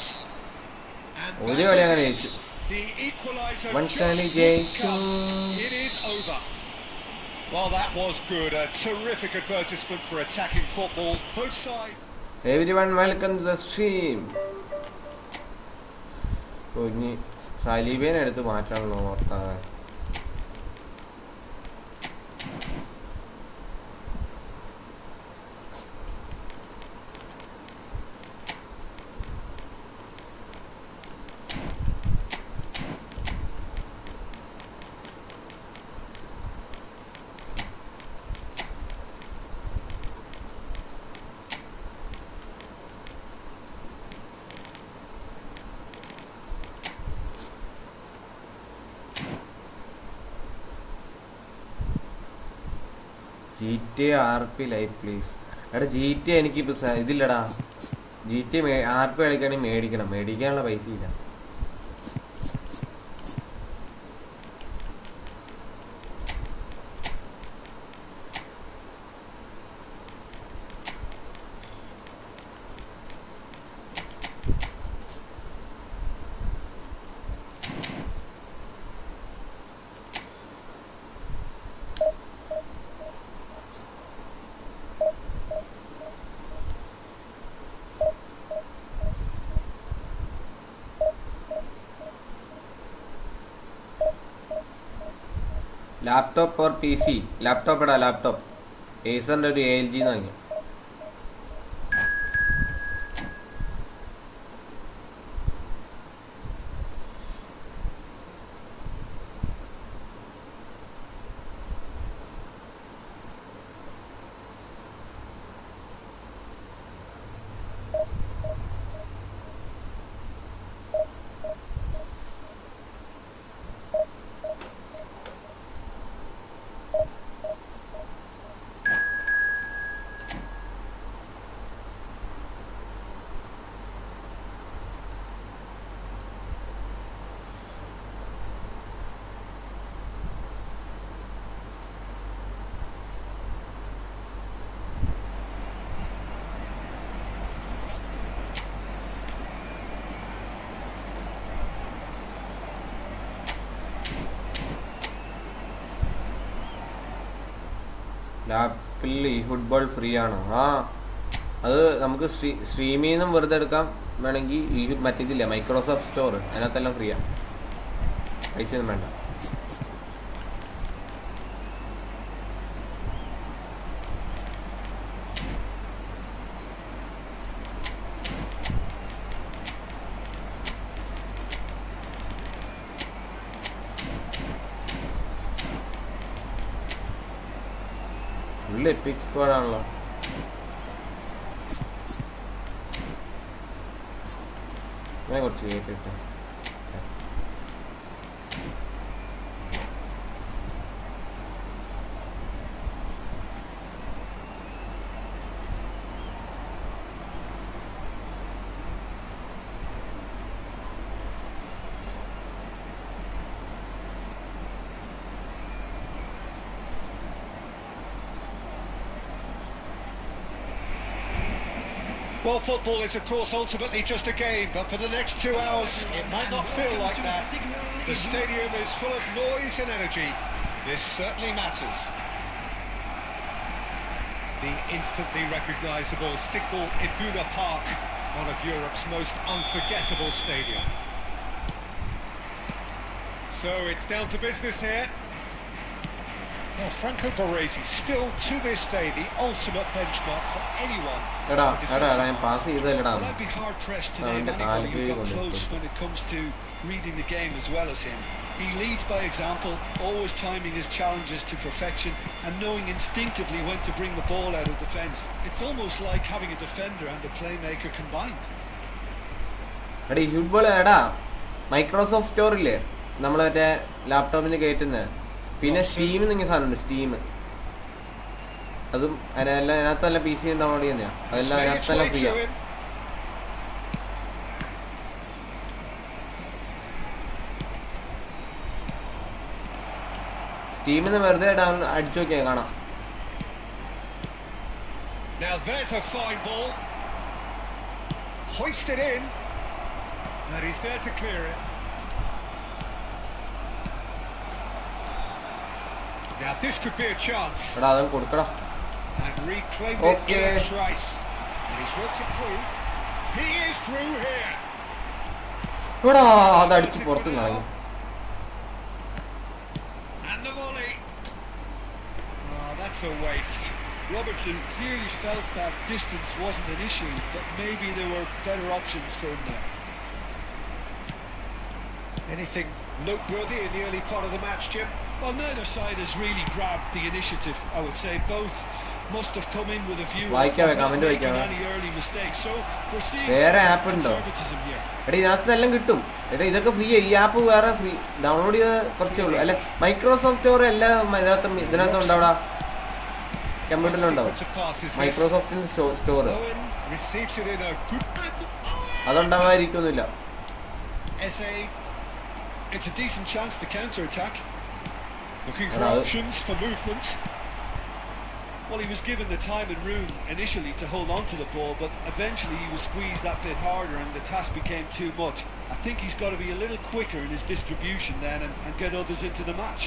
And ഒരു that കളി is അങ്ങനെ it. ജയിച്ചു. The equaliser One just കളി wouldn't ജയിച്ചു. come. It is over. Well, that was good. A terrific advertisement for attacking football. Both sides. Everyone welcome to the stream. ഇനി സലീബേനെ എടുത്ത് മാറ്റാണല്ലോ ഓർത്താ. GTA RP live please. എടാ GTA എനിക്കിപ്പോൾ ഇതില്ലടാ. GTA RP കളിക്കുകയാണെങ്കിൽ മേടിക്കാനുള്ള പൈസ ഇല്ല. Laptop or PC? Laptop ഇടാ, laptop. ഏസറിൻ്റെ ഒരു ALG എന്ന് വാങ്ങി. ലാപ്പിൽ Efootball ഫ്രീ ആണോ? ആ, അത് നമുക്ക് സ്ട്രീമിൽ നിന്നും വെറുതെ എടുക്കാം. വേണമെങ്കിൽ ഈ മറ്റേതില്ല മൈക്രോസോഫ്റ്റ് സ്റ്റോർ, അതിനകത്തെല്ലാം ഫ്രീയാണ്, പൈസയൊന്നും വേണ്ട. ഫുൾ എപ്പിക് സ്ക്വാഡ് ആണല്ലോ. ഞാൻ കുറച്ച് കേട്ടിട്ട് Well, football is, of course, ultimately just a game, but for the next 2 hours, it might not feel like that. The stadium is full of noise and energy. This certainly matters. The instantly recognisable Signal Iduna Park, one of Europe's most unforgettable stadia. So it's down to business here. Well, Franco Baresi, still to this day, the ultimate benchmark for anyone. Well, I'd be hard-pressed to name anybody who got close when it comes to reading the game as well as him. He leads by example, always timing his challenges to perfection and knowing instinctively when to bring the ball out of defence. It's almost like having a defender and a playmaker combined. Efootball Microsoft സ്റ്റോറില്ലേ നമ്മൾ മറ്റേ ലാപ്ടോപ്പിന് കയറ്റുന്നത്, പിന്നെ steam നിങ്ങൾ സാധനമുണ്ട്, steam, അതും അതിനകത്തല്ല PC download ചെയ്യുന്നതാണ്, അതെല്ലാം അതിനകത്തെല്ലാം free ആണ്. സ്റ്റീമിന്ന് വെറുതെ അടിച്ചു നോക്കിയാൽ കാണാം. Now there's a fine ball, hoisted in, and he's there to clear it. Now this could be a chance. And reclaimed it in a trice. And he's worked it through. He is through here. And the volley. Oh, that's a waste. Robertson clearly felt that distance wasn't an issue, but maybe there were better options for him there. Anything noteworthy in the early part of the match, Jim? Well, neither side has really grabbed the initiative, I would say. Both must have come in with a view of not making any early mistakes. So we're seeing some conservatism here. ഇതിനകത്തെല്ലാം കിട്ടും. ഇതൊക്കെ free, ഈ app വേറെ free, download ചെയ്ത് കുറച്ചേ ഉള്ളൂ. അല്ലെ Microsoft store എല്ലാം ഇതിനകത്തുണ്ട്, അവിടെ കമ്പ്യൂട്ടറിലുണ്ടാവും മൈക്രോസോഫ്റ്റിന്റെ store, അതുണ്ടാവാതിരിക്കൊന്നുമില്ല. It's a decent chance to counter-attack. Looking for options for movement. Well, he was given the time and room initially to hold on to the ball, but eventually he was squeezed that bit harder and the task became too much. I think he's got to be a little quicker in his distribution then and get others into the match.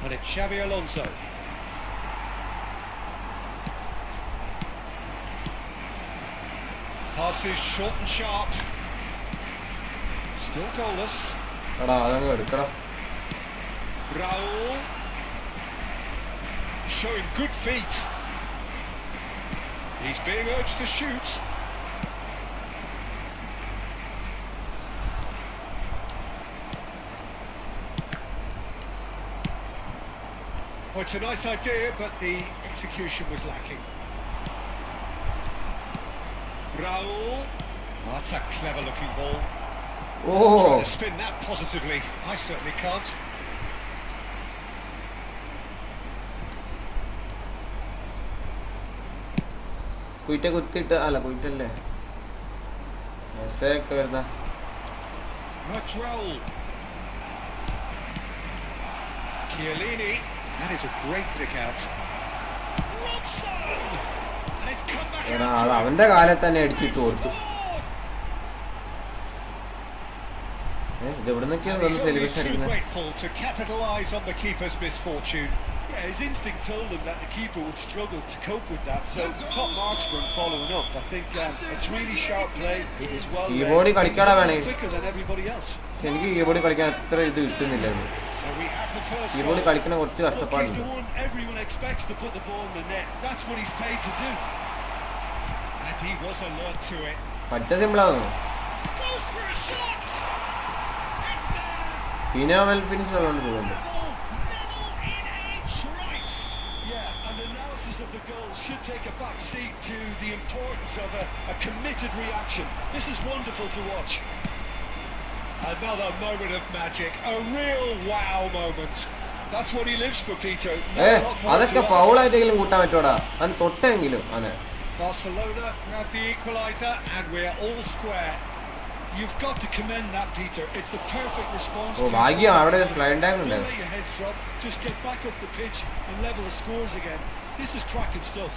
And it's Xabi Alonso. Passes short and sharp. Still goalless. Raul showing good feet. He's being urged to shoot. Oh, it's a nice idea, but the execution was lacking. Raul. Oh, that's a clever-looking ball. Trying to spin that positively. I certainly can't. That's Raul. Chiellini. That is a great pick out. Robson! And it's come back out. He's only too grateful to capitalise on the keeper's misfortune. Yeah, his instinct told him that the keeper would struggle to cope with that, so top marks for him following up. I think it's really sharp play. It was well read. Keyboard He was കളിക്കാനാ a വേണേ. little quicker than everybody else. പക്ഷെ എനിക്ക് keyboard കളിക്കാൻ അത്ര ഇത് കിട്ടുന്നില്ലായിരുന്നു. So we have the first keyboard goal. കളിക്കുന്ന കുറച്ച് Look, he's the കഷ്ടപ്പാടുണ്ട്. one everyone expects to put the ball in the net. That's what he's paid to do. And he was alert to it. പറ്റ സിമ്പിളാകുന്നു. Goes for a shot. It's there. പിന്നെ well finish ഉള്ളതുകൊണ്ട് പോകുന്നുണ്ട്. Level in a trice. Yeah, and analysis of the goal should take a back seat to the importance of a committed reaction. This is wonderful to watch. Another moment of magic. A real wow moment. That's what he lives for, Peter. അതൊക്കെ ഫൗളായിട്ടെങ്കിലും കൂട്ടാൻ പറ്റോടാ. അത് തൊട്ടെങ്കിലും അതെ. Barcelona grab the equaliser and we're all square. You've got to commend that, Peter. It's the perfect response. ഓ ഭാഗ്യം അവിടെ slide ഡാങ് ഉണ്ട്. Don't let your heads drop. Just get back up the pitch and level the scores again. This is cracking stuff.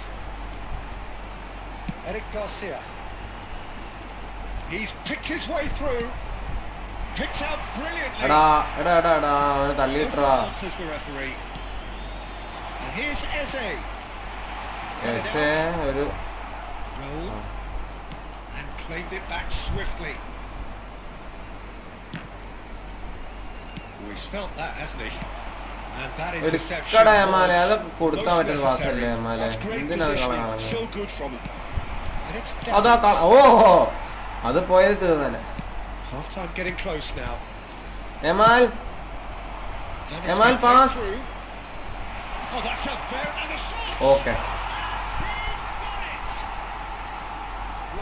Eric Garcia. He's picked his way through. Picked out brilliantly. എടാ അവന് No തള്ളിയിട്ടാ. foul, says the referee. And here's Eze. പക്ഷേ ഒരു Roll. And claimed it back swiftly. Oh, he's felt that, hasn't he? And that interception എടുക്കടാ യമാലെ അത് was കൊടുക്കാൻ most പറ്റുന്ന വാക്കല്ലേ necessary. യമാലെ. That's great എന്തിനാണ് positioning. കളഞ്ഞത്? So good from him. And it's അതാ Davies. ഓഹോ അത് പോയത് തീർന്നെ. Half-time getting close now. Yamal And it's Yamal been pass. through. Oh, that's a very... And the shot! Okay. He's done it!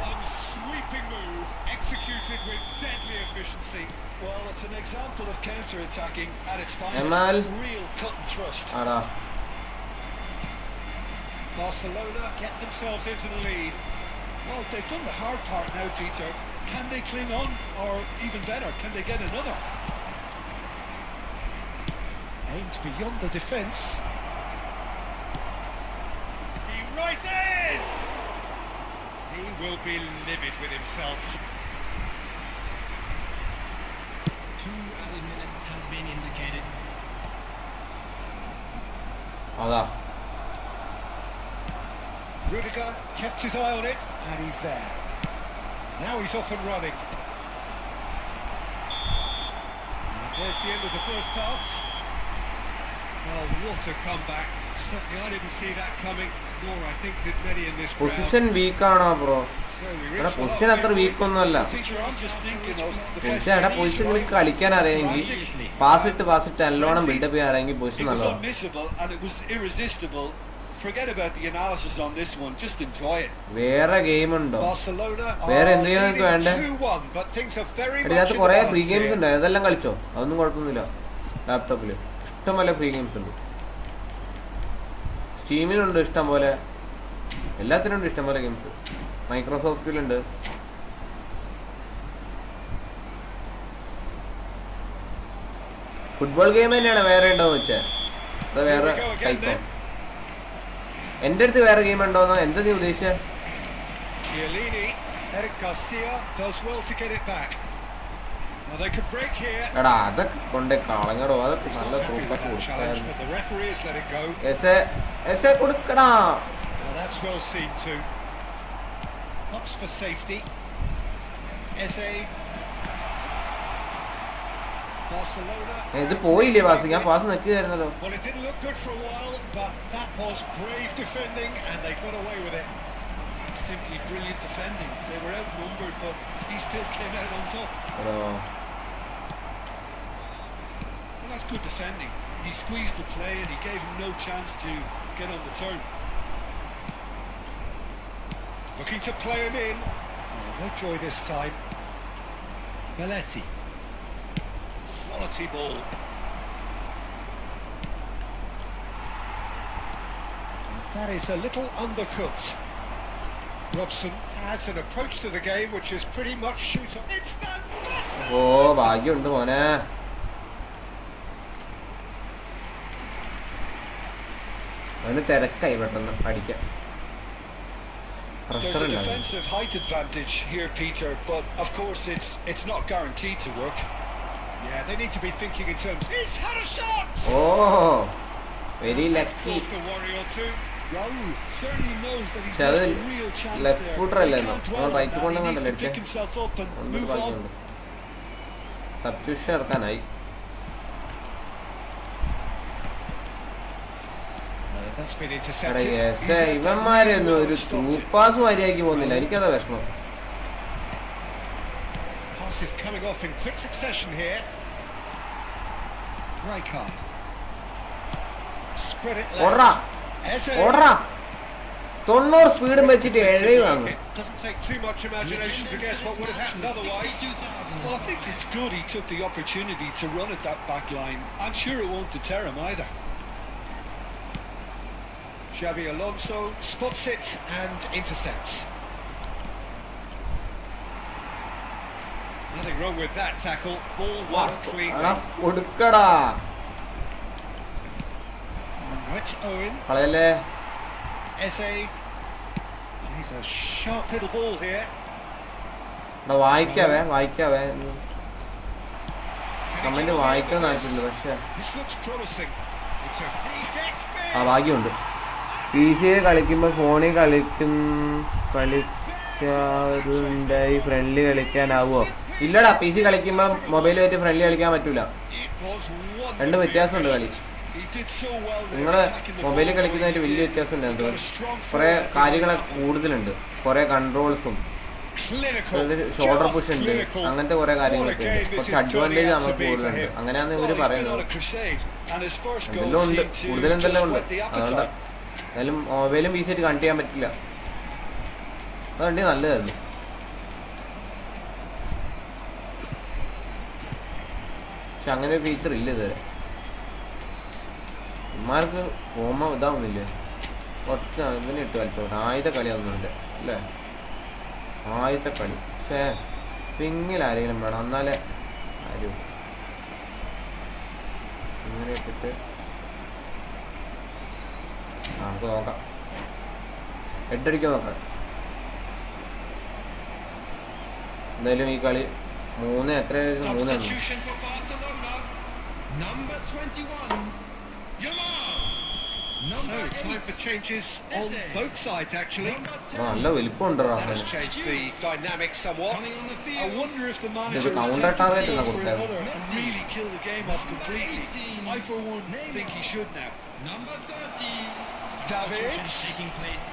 One sweeping move, executed with deadly efficiency. Well, it's an example of counter-attacking at its Yamal. finest. Real cut and thrust. ആടാ Barcelona get themselves into the lead. Well, they've done the hard part now, Peter. Can they cling on? Or even better, can they get another? Aimed beyond the defence. He rises! He will be livid with himself. 2 added minutes has been indicated. അതാ Rudiger kept his eye on it, and he's there. Now he's off and running. And there's the end of the first half. Oh, what a comeback. Certainly I didn't see that coming, nor I think did many in this crowd. Position വീക്കാണോ bro? So we എടാ reached the position അത്ര halfway weak point. ഒന്നുമല്ല. Peter, I'm just thinking of the best position എടാ way position he's നിനക്ക് going. കളിക്കാൻ അറിയാമെങ്കിൽ pass ഇട്ട് നല്ലോണം ബിൽഡപ്പ് ചെയ്യാൻ അറിയെങ്കിൽ പൊസിഷൻ It was നല്ലതാണ്. unmissable and it was irresistible. Forget about the analysis on this one. Just enjoy it. വേറെ game ഉണ്ടോ? Barcelona വേറെ are എന്ത് ചെയ്യാൻ leading നിനക്ക് വേണ്ടേ? 2-1, but things are very എടാ much ഇതിനകത്ത് in the കുറെ ഫ്രീ balance ഗെയിംസ് here. ഉണ്ട്, അതെല്ലാം കളിച്ചോ, അതൊന്നും കുഴപ്പമൊന്നുമില്ല. ലാപ്ടോപ്പില് ഇഷ്ടംപോലെ ഫ്രീ ഗെയിംസ് ഉണ്ട്, സ്റ്റീമിലുണ്ട് ഇഷ്ടം പോലെ, എല്ലാത്തിനും ഉണ്ട് ഇഷ്ടം പോലെ ഗെയിംസ്, മൈക്രോസോഫ്റ്റിലുണ്ട്. ഫുട്ബോൾ ഗെയിം തന്നെയാണ് വേറെ ഉണ്ടോന്ന് വെച്ചാൽ അത് വേറെ ടൈപ്പോ? എന്റെ അടുത്ത് വേറെ ഗെയിം ഉണ്ടോന്നോ? എന്താ നീ ഉദ്ദേശിച്ചത്? Chiellini, Eric Garcia does well to get it back. Now they could break here. എടാ അതൊക്കെ കൊണ്ട് കളങ്ങടോ, അതൊക്കെ He's നല്ല not happy with super that challenge, but the referee has let it go. S കൊടുക്കടാ. Now that's well seen too. Ups for safety. Eze. Barcelona. ഇത് പോയില്ലേ pass? ഞാൻ pass നിൽക്കുകയായിരുന്നല്ലോ. Well, it didn't look good for a while, but that was brave defending, and they got away with it. Simply brilliant defending. They were outnumbered, but he still came out on top. Well, that's good defending. He squeezed the play and he gave him no chance to get on the turn. Looking to play him in. Oh, no joy this time. Belletti. Quality ball. And that is a little undercooked. Robson has an approach to the game which is pretty much shoot on. It's fantastic! ഓ ഭാഗ്യമുണ്ട് മോനെ. അവന് തിരക്കായി പെട്ടെന്ന് അടിക്കാൻ. There's a defensive height advantage here, Peter, but of course it's not guaranteed to work. Yeah, they need to be thinking in terms. He's had a shot! Oh Very lucky. The worry or two. Raul certainly knows that he's പക്ഷെ അത് missed a real chance left there. Footer He അല്ലായിരുന്നു. can't നമ്മൾ dwell on right that. കൊണ്ട് He needs കണ്ടല്ലേ to pick himself up and ഒന്നൊരു move on. ഭാഗ്യമുണ്ട്. Substitution ഇറക്കാനായി. That's been എടാ intercepted. ഇവന്മാരെയൊന്നും ഒരു തൂപ്പാസ് മര്യാദയ്ക്ക് പോകുന്നില്ല. എനിക്കതാ വിഷമം. Pass is coming off in quick succession here. Rijkaard. Spread it ഓടറാ left. Eze. ഓടറാ 90 സ്പീഡും വെച്ചിട്ട് 7 വാങ്ങും. Doesn't take too much imagination to guess what would have happened otherwise. Well, I think it's good he took the opportunity to run at that back line. I'm sure it won't deter him either. Xabi Alonso spots it and intercepts. Nothing wrong with that tackle. Ball won cleanly. കൊടുക്കടാ Now it's Owen. കളയല്ലേ. Eze. He's a sharp little ball here. വായിക്കാവേ Can he comment get വായിക്കാൻ away with ആയിട്ടില്ല. this? പക്ഷെ This looks promising. He gets big. ആ ഭാഗ്യമുണ്ട്. PC കളിക്കുമ്പോ ഫോണിൽ കളിക്കാറുണ്ടായി friendly കളിക്കാനാവോ? ഇല്ലടാ, PC കളിക്കുമ്പോ മൊബൈൽ വെച്ച് ഫ്രണ്ട്ലി കളിക്കാൻ പറ്റൂല. രണ്ട് വ്യത്യാസമുണ്ട് കളി. നിങ്ങള് മൊബൈലിൽ കളിക്കുന്നതായിട്ട് വലിയ വ്യത്യാസമുണ്ട്. എന്തോ കുറെ കാര്യങ്ങളൊക്കെ കൂടുതലുണ്ട്, കുറെ കൺട്രോൾസും ഷോൾഡർ പുഷ് ഉണ്ട്, അങ്ങനത്തെ കുറെ കാര്യങ്ങളൊക്കെ ഉണ്ട്. കുറച്ച് അഡ്വാൻറ്റേജ് നമുക്ക് കൂടുതലുണ്ട്. അങ്ങനെയാണ് ഇവര് പറയുന്നത്. എന്തെല്ലാം ഉണ്ട്, കൂടുതലെന്തെല്ലാം ഉണ്ട്. അതുകൊണ്ട് എന്തായാലും മൊബൈലും PC ആയിട്ട് കണക്ട് ചെയ്യാൻ പറ്റില്ല. അതുകൊണ്ട് നല്ലതായിരുന്നു. പക്ഷെ അങ്ങനെ ഒരു ഫീച്ചർ ഇല്ല ഇതുവരെ. ഇമാർക്ക് ഫോമ ഇതാവുന്നില്ലേ? കുറച്ച് ഇവനെ ഇട്ട് കളിച്ചോട്ടെ. ആദ്യത്തെ കളി ഒന്നുണ്ട് അല്ലേ? ആദ്യത്തെ കളി. പക്ഷേ പിങ്ങിലാരെങ്കിലും വേണം, എന്നാലേ ആരും ഇങ്ങനെ ഇട്ടിട്ട് നമുക്ക് നോക്കാം. ഹെഡടിക്കാൻ നോക്കാം. എന്തായാലും ഈ കളി 3 എത്രയായിരുന്നു? 3 Substitution for Barcelona. Number 21. So, time for changes on both sides actually. നല്ല വലിപ്പമുണ്ടോ? That has changed the dynamic somewhat. Coming on the I field. wonder if the manager is counter tempted to target go na for കൊടുത്തത്. another and really kill the game off completely. I for one think he should now. Number 30. Davids. Substitution taking place.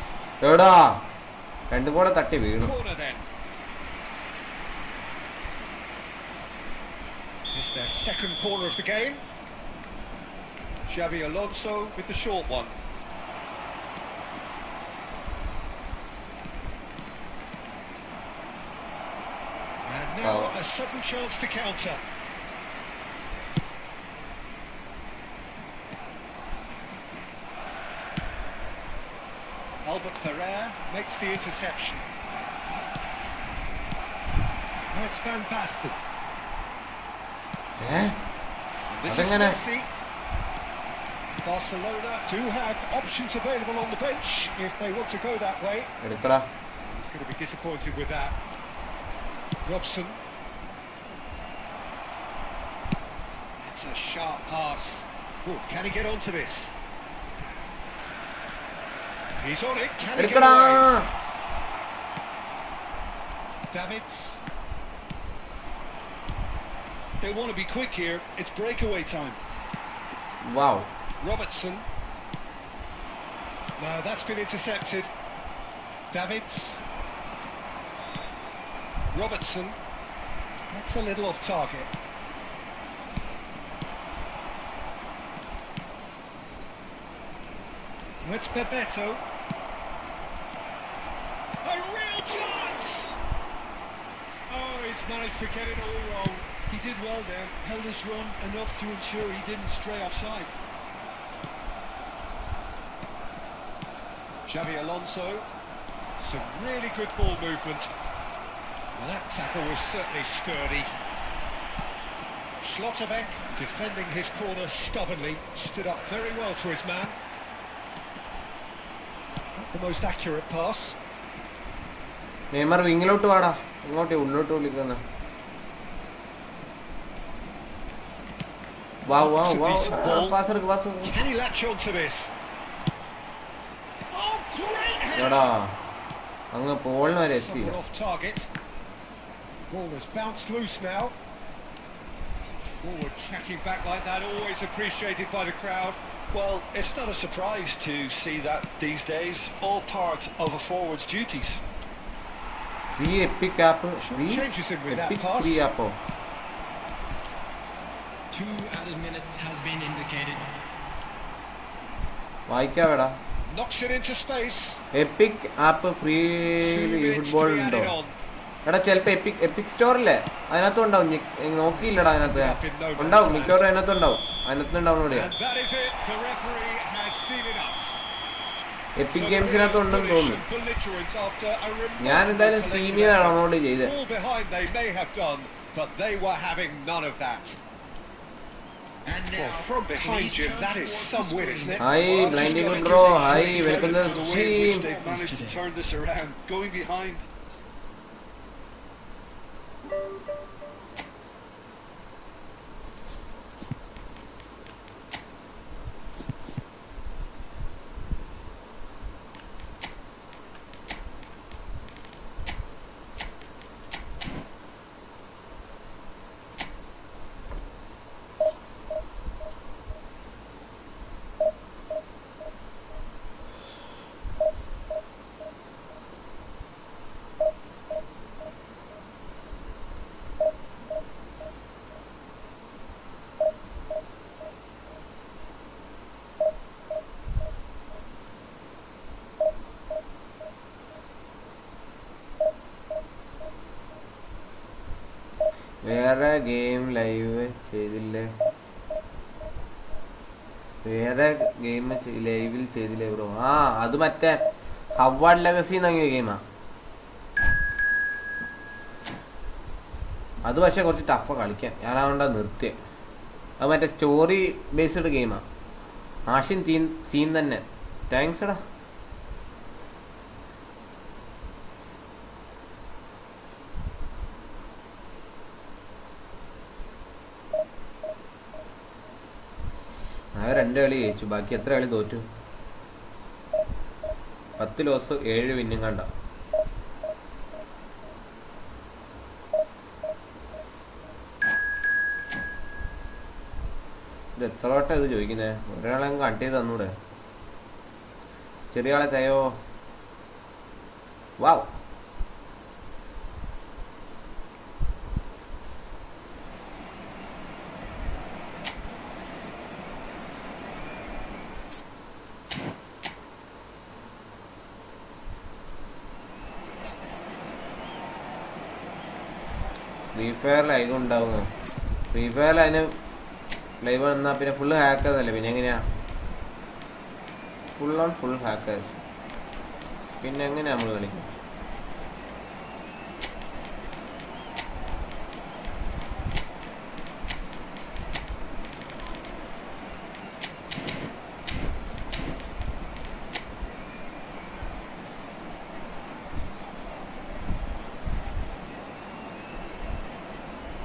എവിടാ? രണ്ടും കൂടെ തട്ടി വീണു. Corner then. It's their second corner of the game. Xabi Alonso with the short one. And now a sudden chance to counter. Albert Ferrer makes the interception. Now it's Van Basten. And this is അതെങ്ങനെ? Messi. Barcelona do have options available on the bench if they want to go that way. എടുക്കടാ. He's going to be disappointed with that. Robson. It's a sharp pass. Ooh, can he get onto this? He's on it. Can he get എടുക്കടാ. away? Davids. They want to be quick here. It's breakaway time. Wow. Robertson. No, that's been intercepted. Davids. Robertson. That's a little off target. It's Bebeto. A real chance! Oh, he's managed to get it all wrong. He did well there, held his run enough to ensure he didn't stray offside. Xabi Alonso. Some really good ball movement. Well, that tackle was certainly sturdy. Schlotterbeck, defending his corner stubbornly, stood up very well to his man. Not the most accurate pass. Neymar വിങ്ങിലോട്ട് വാടാ. ഇങ്ങോട്ട് ഉള്ളോട്ട് വിളിക്കുന്ന Wow, wow, It's a wow. decent ball. Pass എടുക്ക്, pass. Can he latch on to this? Oh, great header! എടാ അങ്ങ് പോളിന് വരെ എത്തി. Somewhat off target. The ball has bounced loose now. Forward tracking back like that, always appreciated by the crowd. Well, it's not a surprise to see that these days, all part of a forward's duties. Free epic app. Free Changes him with that epic pass. free app. 2 added minutes has been indicated. വായിക്കാവേടാ. Knocks it into space. EPIC app free 2 minutes to football be ഉണ്ടോ? added on. എടാ ചിലപ്പോ EPIC സ്റ്റോറില്ലേ അതിനകത്തും ഉണ്ടാവും. നോക്കിയില്ലടാ അതിനകത്ത് ഉണ്ടാവും, മിക്കവാറും അതിനകത്ത് ഉണ്ടാവും. അതിനകത്തുണ്ടാവും ഇവിടെ. And that is it. The referee has seen enough. Epic ഗെയിംസിനകത്ത് ഉണ്ടെന്ന് തോന്നുന്നു. Belligerent after a ഞാൻ എന്തായാലും സ്ട്രീമിൽ ഡൗൺലോഡ് ചെയ്ത്. fall behind they may have done, but they were having none of that. And now, Well, from behind Jim, that is some win, isn't it? Hi Well, I've just blinding gotta bro, give them hi great welcome to credit for the way in which stream. they've managed to turn this around, going behind. വേറെ game live ചെയ്തില്ലേ? വേറെ game ലൈവിൽ ചെയ്തില്ലേ bro? ആ അത് മറ്റേ Howard legacy എന്നങ്ങിയ ഗെയിമാ. അത് പക്ഷെ കുറച്ച് ടഫ് കളിക്കാൻ, ഞാൻ അതുകൊണ്ടാ നിർത്തിയത്. അത് മറ്റേ സ്റ്റോറി ബേസ്ഡ് ഗെയിമാ. ആഷിൻ സീൻ തന്നെ. താങ്ക്സ് എടാ. ഞാൻ 2 കളി ജയിച്ചു, ബാക്കി എത്ര കളി തോറ്റു? 10 ലോസ് 7 വിന്നും കണ്ട. ഇത് എത്ര വട്ടം ഇത് ചോദിക്കുന്നേ? ഒരാളെ കട്ട് ചെയ്ത് തന്നൂടെ? ചെറിയ ആളെ തയോ. വാവ്. ഫ്രീ ഫയർ ലൈവ് ഉണ്ടാവുമോ? ഫ്രീ ഫയറിൽ അതിന് ലൈവ് വന്നാൽ പിന്നെ ഫുള്ള് ഹാക്കേഴ്സ് അല്ലേ? പിന്നെ എങ്ങനെയാ ഫുൾ ഓൺ ഫുൾ ഹാക്കേഴ്സ്? പിന്നെ എങ്ങനെയാ നമ്മൾ കളിക്കും?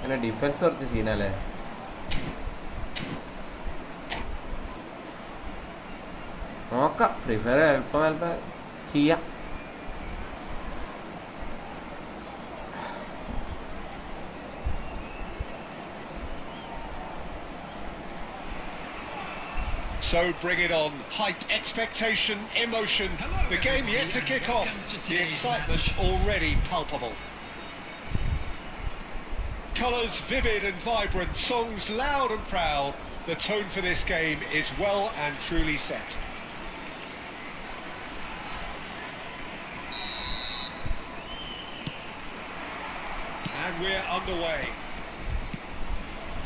അങ്ങനെ ഡിഫൻസ് കുറച്ച് സീനല്ലേ? നോക്കാം, ഫ്രീ ഫയർ അല്പം ചെയ്യാം. So bring it on. Hype, expectation, emotion. The game yet to kick off. The excitement already palpable. Colours vivid and vibrant, songs loud and proud. The tone for this game is well and truly set. And we're underway.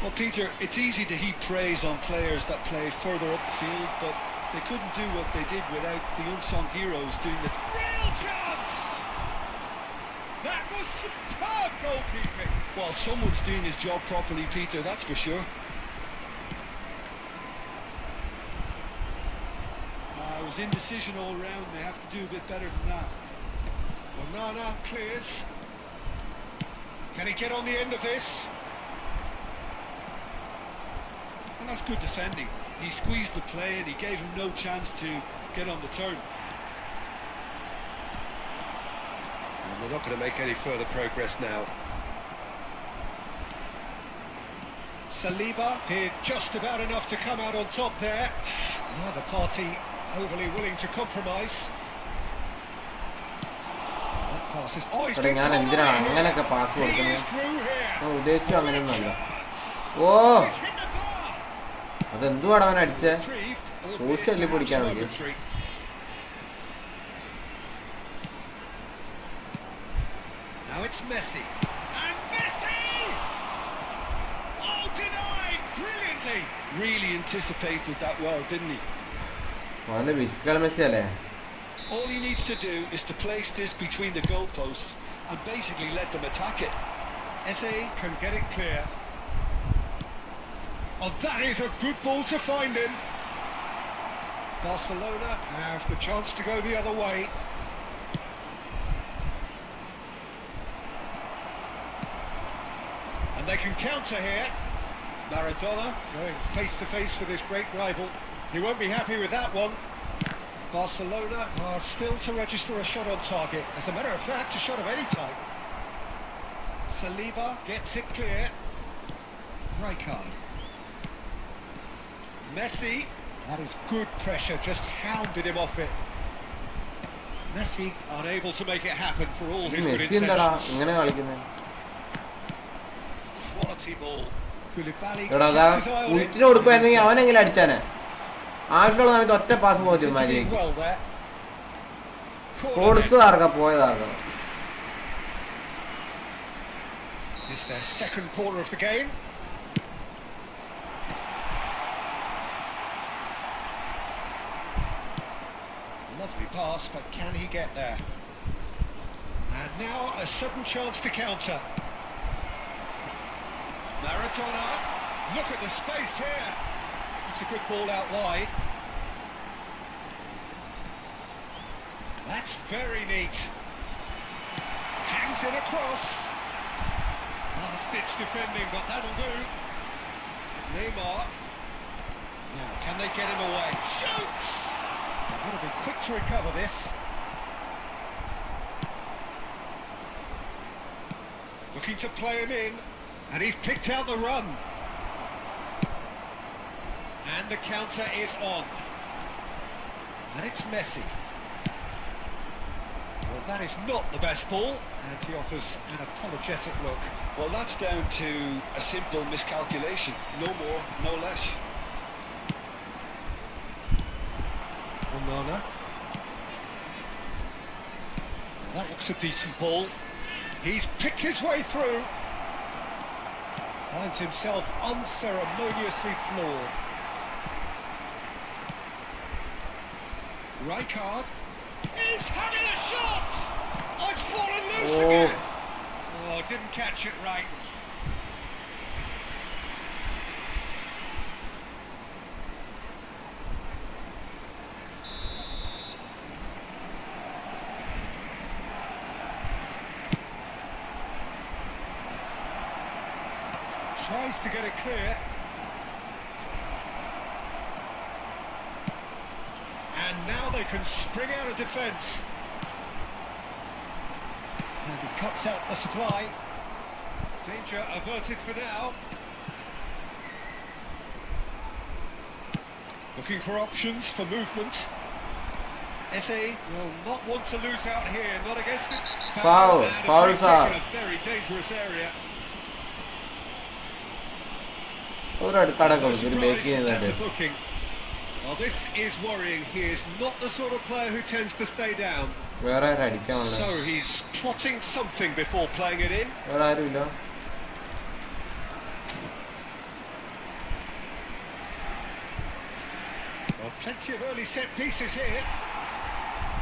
Well, Peter, it's easy to heap praise on players that play further up the field, but they couldn't do what they did without the unsung heroes doing the... Real chance! That was superb goalkeeping. Well, someone's doing his job properly, Peter, that's for sure. It was indecision all round. They have to do a bit better than that. Onana clears. Can he get on the end of this? And That's good defending. He squeezed the play and he gave him no chance to get on the turn. And they're not going to make any further progress now. Saliba did just about enough to come out on top there. Neither party overly willing to compromise. That pass is... Oh, he's been ഞാൻ caught എന്തിനാണ് on it അങ്ങനെയൊക്കെ pass here. He കൊടുക്കുന്നത്? is through here. ഞാൻ ഉദ്ദേശിച്ചു അങ്ങനെയൊന്നുമല്ല. ഓ He's hit the bar. അതെന്തുവാണ് അവൻ അടിച്ചേ? Retrieved, albeit Crucially perhaps പിടിക്കാൻ വേണ്ടി. momentary. Now it's Messi. And Messi! Oh, denied brilliantly. Really anticipated that well, didn't he? അവന്റെ വിസ്കൽ Messi അല്ലേ? All he needs to do is to place this between the goalposts and basically let them attack it. Eze can get it clear. Oh, that is a good ball to find him. Barcelona have the chance to go the other way. And they can counter here. Maradona going face to face with his great rival. He won't be happy with that one. Barcelona are still to register a shot on target. As a matter of fact, a shot of any type. Saliba gets it clear. Rijkaard. Messi. That is good pressure, just hounded him off it. Messi unable to make it happen for all his good Messi എന്താടാ intentions. ഇങ്ങനെ കളിക്കുന്നത്? Quality ball. Koulibaly എടാ അതാ kept his eye on it. ഉച്ചിന് കൊടുക്കുവായിരുന്നെങ്കിൽ അവനെങ്കിലും അടിച്ചാനെ. ആവശ്യമുള്ള സമയത്ത് ഒറ്റ pass പോയി Interviewed മര്യാദയ്ക്ക് well there. Corner കൊടുത്തതാർക്ക പോയതാർക്ക. then. It's their second corner of the game. Lovely pass, but can he get there? And now a sudden chance to counter. Maradona, look at the space here. It's a good ball out wide. That's very neat. Hangs it across. Last-ditch defending, but that'll do. Neymar. Now, can they get him away? Shoots! They've got to be quick to recover this. Looking to play him in, and he's picked out the run. And the counter is on. And it's Messi. Well, that is not the best ball, and he offers an apologetic look. Well, that's down to a simple miscalculation. No more, no less. Onana. Now that looks a decent ball. He's picked his way through. Finds himself unceremoniously floored. Rijkaard is having a shot! Oh, it's fallen loose Oh. again! Oh, didn't catch it right. Tries to get it clear. And now they can spring out of defence. And he cuts out the supply. Danger averted for now. Looking for options for movement. Eze will not want to lose out here, not against it. Foul, And a foul free kick foul. in a very dangerous area. ഒരു അടുത്തടക്കം No ഒരു surprise, bake that's ചെയ്യുന്നത്. a booking. Well, this is worrying. He is not the sort of player who tends to stay down. വേറെ ആരും അടിക്കാനുള്ള So he's plotting something before playing it in. വേറെ ആരുമില്ല. Well, plenty of early set pieces here.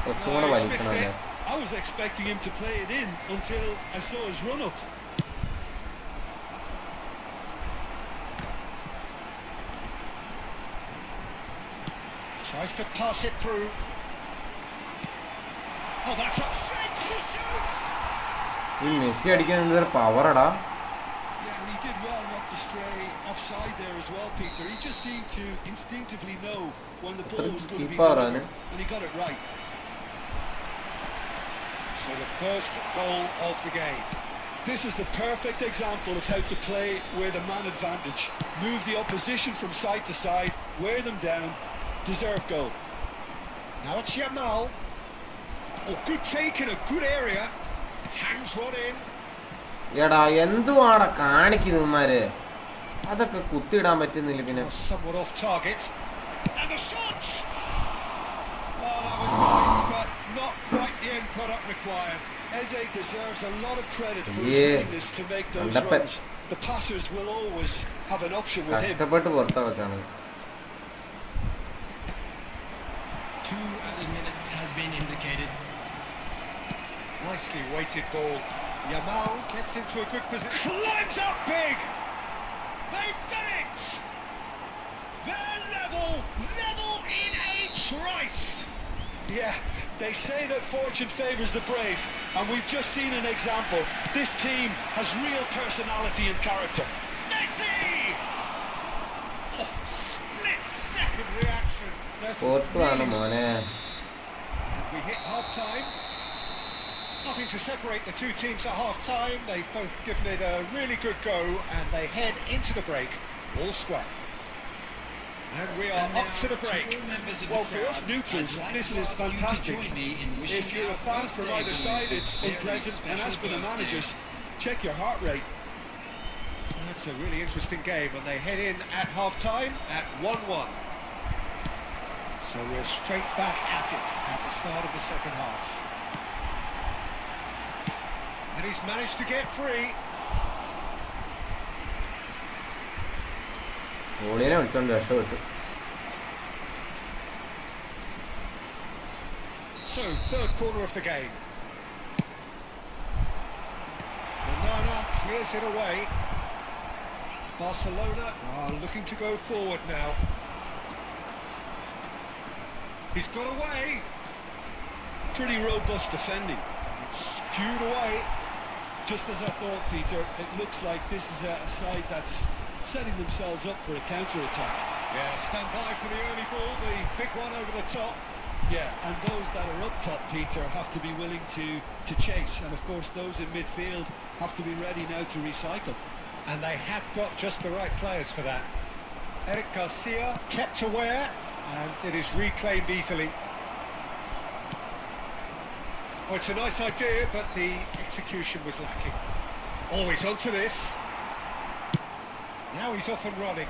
കുറച്ചും കൂടെ വലിക്കണം അല്ലേ? I was expecting him to play it in until I saw his run-up. Tries to pass it through. Oh, that's a chance to shoot! ഈ Messi അടിക്കാൻ എന്തൊരു പവറടാ. Yeah, and he did well not to stray offside there as well, Peter. He just seemed to instinctively know when the ball was going to be delivered, and he got it right. So the first goal of the game. This is the perfect example of how to play with a man advantage. Move the opposition from side to side, wear them down, deserve goal. Now it's Yamal. Oh, good take in a good area. Hangs one in. എടാ എന്തുവാടാ കാണിക്കുന്നമാര് അതൊക്കെ കുത്തിയിടാൻ പറ്റുന്നില്ല പിന്നെ Somewhat off target. And the shot! Oh, that was nice, but not quite the end product required. Eze deserves a lot of credit for his willingness to make those runs. The passers will always have an option with him. കഷ്ടപ്പെട്ട് പുറത്തടക്കാണ്. 2 added minutes has been indicated. Nicely weighted ball. Yamal gets into a good position. Climbs up big! They've done it! They're level in a trice! Yeah, they say that fortune favours the brave, and we've just seen an example. This team has real personality and character. Messi! Oh, split second reaction. പോർട്ടുവാണ് മോനെ. And we hit half-time. Nothing to separate the two teams at half-time. They've both given it a really good go, and they head into the break all square. And we are up to the break. Well, for us neutrals, this is fantastic. If you're a fan from either side, it's unpleasant. And as for the managers, check your heart rate. That's a really interesting game, and they head in at half-time at 1-1. So we're straight back at it at the start of the second half. And he's managed to get free. ഗോളിനെ വിളിച്ചോണ്ട് രക്ഷപ്പെട്ടു. So, third corner of the game. Banana clears it away. Barcelona are looking to go forward now. He's got away. Pretty robust defending. It's skewed away. Just as I thought, Peter, it looks like this is a side that's setting themselves up for a counter-attack. Yeah, stand by for the early ball, the big one over the top. Yeah, and those that are up top, Peter, have to be willing to chase. And of course, those in midfield have to be ready now to recycle. And they have got just the right players for that. Eric Garcia kept aware, and it is reclaimed easily. Oh, it's a nice idea, but the execution was lacking. Oh, he's onto this. Now he's off and running.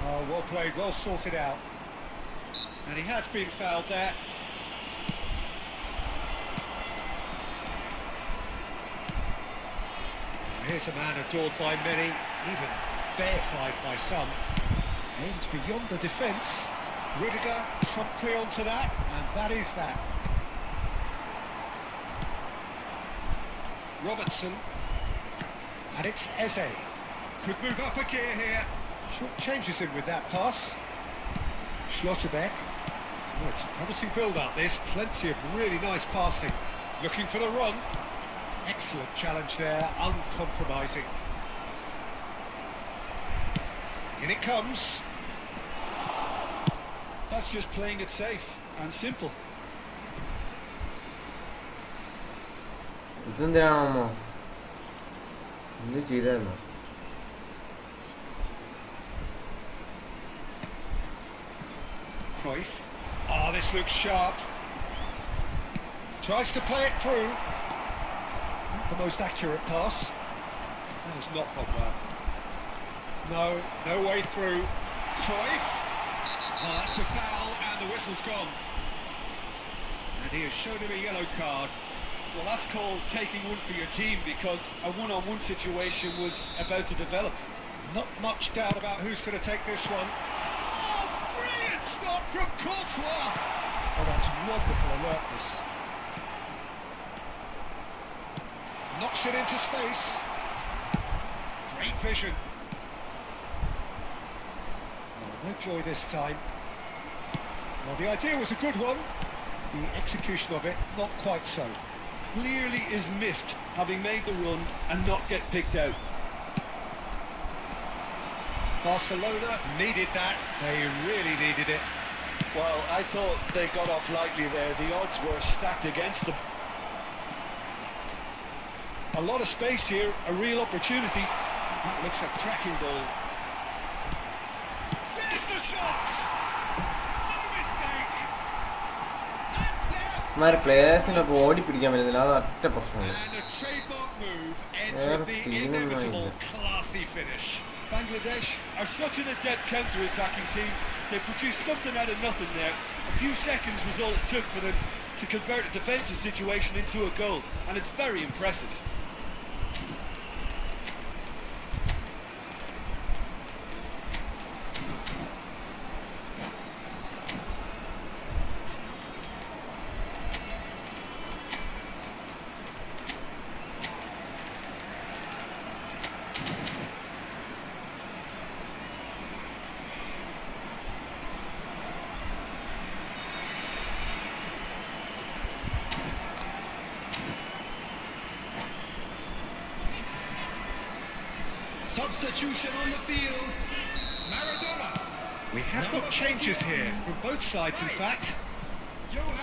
Oh, well played, well sorted out. And he has been fouled there. Here's a man adored by many, even deified by some. Aims beyond the defence. Rudiger promptly onto that, and that is that. Robertson. And it's Eze. Could move up a gear here. Short changes him with that pass. Schlotterbeck. Oh, it's a promising build-up, this. Plenty of really nice passing. Looking for the run. Excellent challenge there, uncompromising. In it comes. That's just playing it safe and simple. ഇതെന്തിനാണോ എന്ത് ചെയ്തായിരുന്നു? Cruyff. Oh, this looks sharp. Tries to play it through. Not the most accurate pass. That has not gone well. No way through. Cruyff. Oh, that's a foul, and the whistle's gone. And he has shown him a yellow card. Well, that's called taking one for your team, because a one-on-one situation was about to develop. Not much doubt about who's going to take this one. Oh, brilliant stop from Courtois! Oh, that's wonderful alertness. Knocks it into space. Great vision. Oh, no joy this time. Well, the idea was a good one. The execution of it, not quite so. Clearly is miffed, having made the run and not get picked out. Barcelona needed that. They really needed it. Well, I thought they got off lightly there. The odds were stacked against them. A lot of space here, a real opportunity. That looks a cracking ball. There's the shot! No mistake! And there... പ്ലേയേഴ്സിനൊക്കെ ഓടി പിടിക്കാൻ പറ്റുന്നില്ല, അത് ഒറ്റ പ്രശ്നമാണ്. And a trademark move entered the inevitable classy finish. Bangladesh are such an adept counter-attacking team. They produced something out of nothing there. A few seconds was all it took for them to convert a defensive situation into a goal, and it's very impressive. Substitution on the field. Maradona. We have got changes here from both sides, in fact.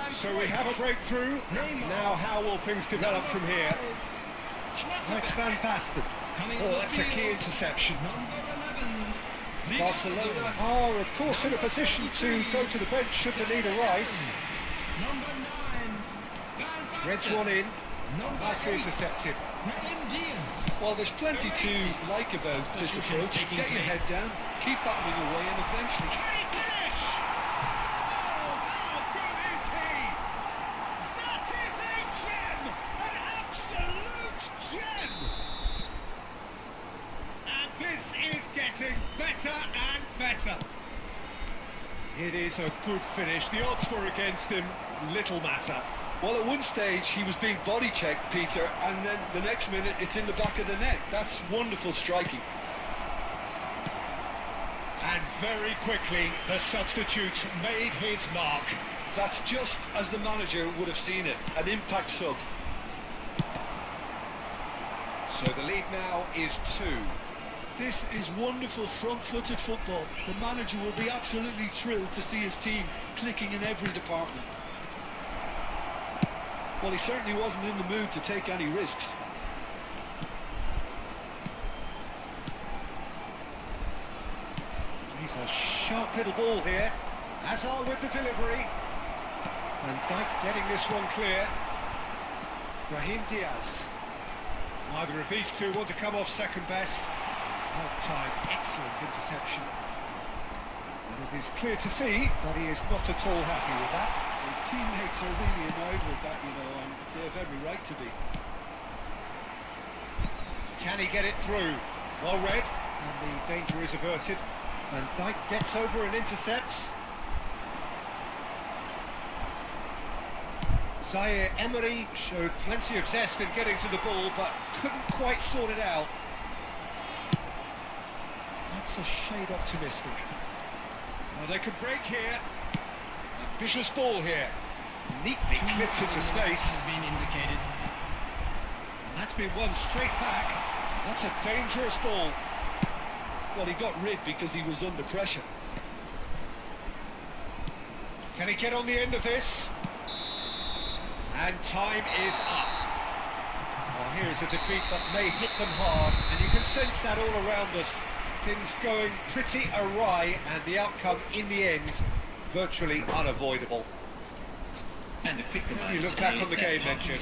So we have a breakthrough. Now how will things develop from here? That's Van Basten. Oh, that's a key interception. Barcelona are, of course, in a position to go to the bench should the need arise. Threads one in. Nicely intercepted. Well, there's plenty to like about this approach. Get your head down, keep battling away, and eventually... Can he finish? Oh, how good is he? That is a gem! An absolute gem! And this is getting better and better. It is a good finish. The odds were against him. Little matter. Well, at one stage he was being body-checked, Peter, and then the next minute it's in the back of the net. That's wonderful striking. And very quickly the substitute made his mark. That's just as the manager would have seen it, an impact sub. So the lead now is 2. This is wonderful front-footed football. The manager will be absolutely thrilled to see his team clicking in every department. Well, he certainly wasn't in the mood to take any risks. He's a sharp little ball here. Hazard with the delivery. And Dijk getting this one clear. Brahim Diaz. Neither of these two want to come off second best. Well timed, excellent interception. And it is clear to see that he is not at all happy with that. His teammates are really annoyed with that, you know, and they have every right to be. Can he get it through? Well read, and the danger is averted. And Dijk gets over and intercepts. Zaire Emery showed plenty of zest in getting to the ball, but couldn't quite sort it out. That's a shade optimistic. Well, they could break here. Ambitious ball here. Neatly clipped into space. Has been indicated. And that's been won straight back. That's a dangerous ball. Well, he got rid because he was under pressure. Can he get on the end of this? And time is up. Well, here is a defeat that may hit them hard, and you can sense that all around us. Things going pretty awry, and the outcome in the end virtually unavoidable. And a quick How do you look back on the game then, Jim?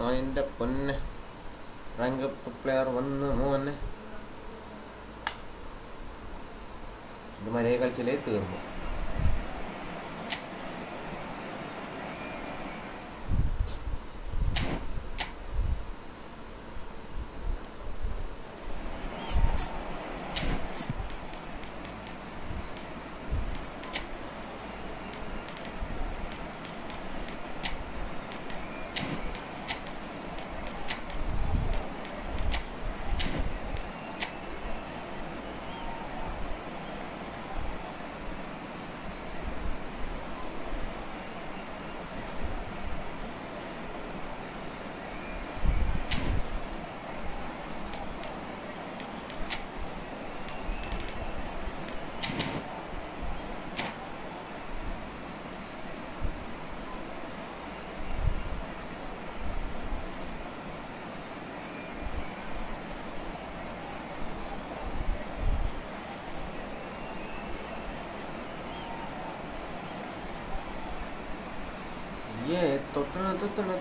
അതിന്റെ പൊന്നെ rank player വന്ന് മോനെ ഇത് മര്യാദ കളിച്ചില്ലേ തീർന്നു.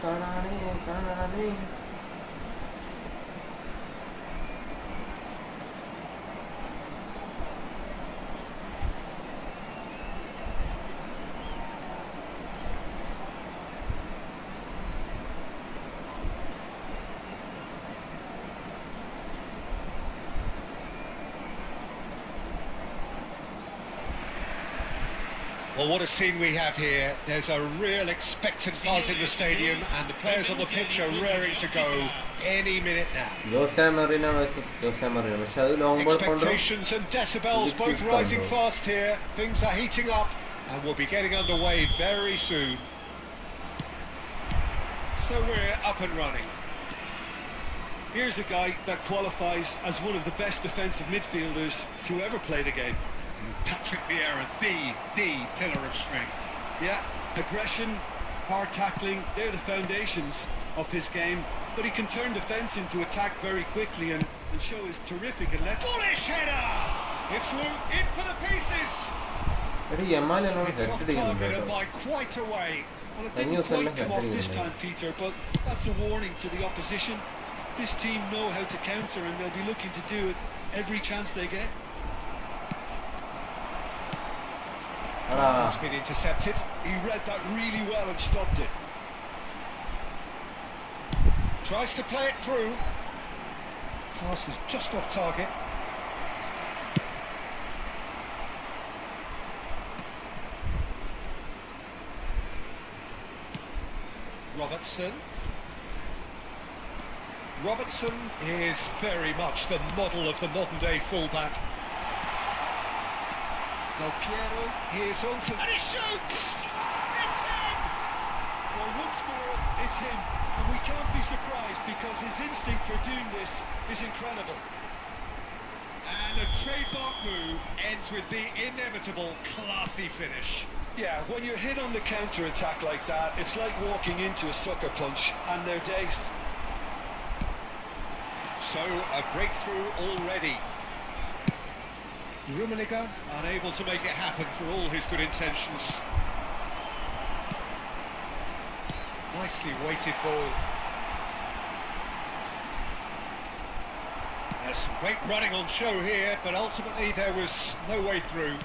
കാണാനേ Well, what a scene we have here. There's a real expectant buzz in the stadium and the players on the pitch are raring to go any minute now. Jose Marina versus Jose Marina. പക്ഷെ അത് long ball Expectations and decibels both rising fast here. Things are heating up and we'll be getting underway very soon. So we're up and running. Here's a guy that qualifies as one of the best defensive midfielders to ever play the game. Patrick Vieira, the pillar of strength. Yeah, aggression, hard tackling, they're the foundations of his game. But he can turn defence into attack very quickly and show his terrific and left. Bullish header! It's loose, in for the pieces! It's off target and by quite a way. Well, it didn't quite come off this time, Peter, but that's a warning to the opposition. This team know how to counter and they'll be looking to do it every chance they get. Has been intercepted. He read that really well and stopped it. Tries to play it through. Pass is just off target. Robertson is very much the model of the modern day fullback. Del Piero, here's on to... And he shoots! It's him! Well, once more, it's him. And we can't be surprised because his instinct for doing this is incredible. And a trademark move ends with the inevitable classy finish. Yeah, when you're hit on the counter-attack like that, it's like walking into a sucker punch and they're dazed. So, a breakthrough already. Rummenigge unable to make it happen for all his good intentions. Nicely weighted ball. There's some great running on show here, but ultimately there was no way through.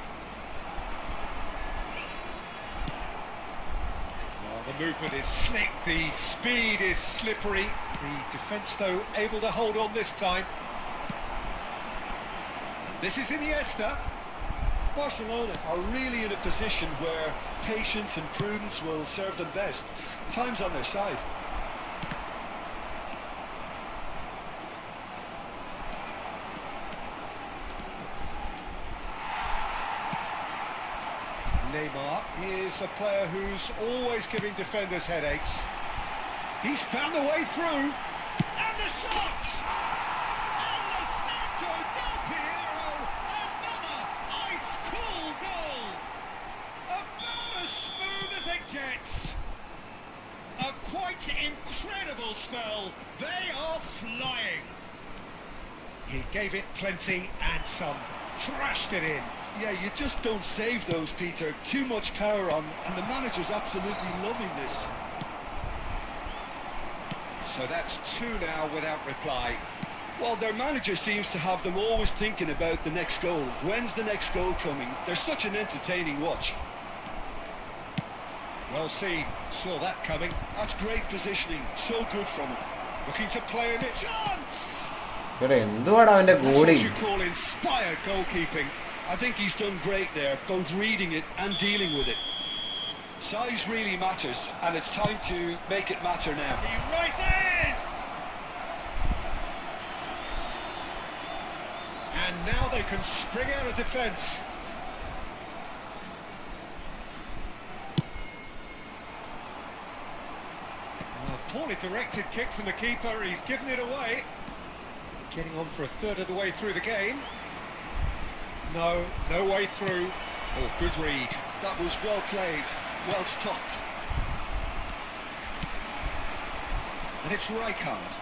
Well, the movement is slick, the speed is slippery. The defence, though, able to hold on this time. This is Iniesta. Barcelona are really in a position where patience and prudence will serve them best. Time's on their side. Neymar is a player who's always giving defenders headaches. He's found the way through. And the shots! Quite incredible spell. They are flying. He gave it plenty and some. Thrashed it in. Yeah, you just don't save those, Peter. Too much power on, and the manager's absolutely loving this. So that's 2 now without reply. Well, their manager seems to have them always thinking about the next goal. When's the next goal coming? They're such an entertaining watch. Well seen, saw that coming. That's great positioning, so good from him. Looking to play in it. Chance! ഇവിടെ എന്തുവാടാ അവന്റെ That's goalie? what you call inspired goalkeeping. I think he's done great there, both reading it and dealing with it. Size really matters, and it's time to make it matter now. He rises! And now they can spring out of defence. A poorly directed kick from the keeper, he's given it away. Getting on for a third of the way through the game. No way through. Oh, good read. That was well played, well stopped. And it's Rijkaard.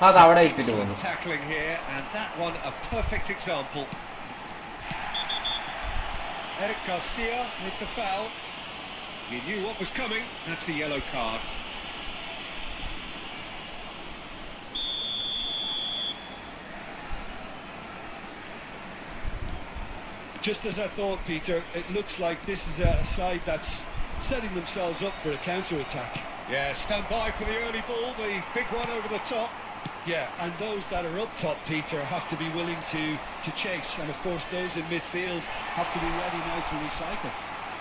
അത് അവിടെ ഇട്ടിട്ട് Excellent പോകുന്നു. tackling here, and that one a perfect example. Eric Garcia with the foul. He knew what was coming. That's a yellow card. Just as I thought, Peter, it looks like this is a side that's setting themselves up for a counter-attack. Yeah, stand by for the early ball, the big one over the top. Yeah, and those that are up top, Peter, have to be willing to chase. And of course, those in midfield have to be ready now to recycle.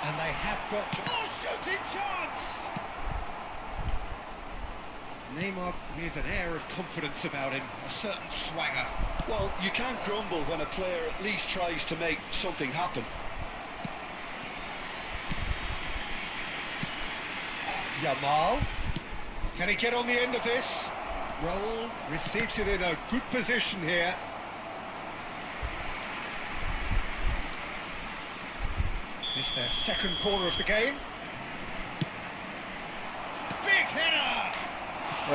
And they have got... Oh, shooting chance! Neymar with an air of confidence about him, a certain swagger. Well, you can't grumble when a player at least tries to make something happen. Yamal. Can he get on the end of this? Raul receives it in a good position here. It's their second corner of the game. Big header!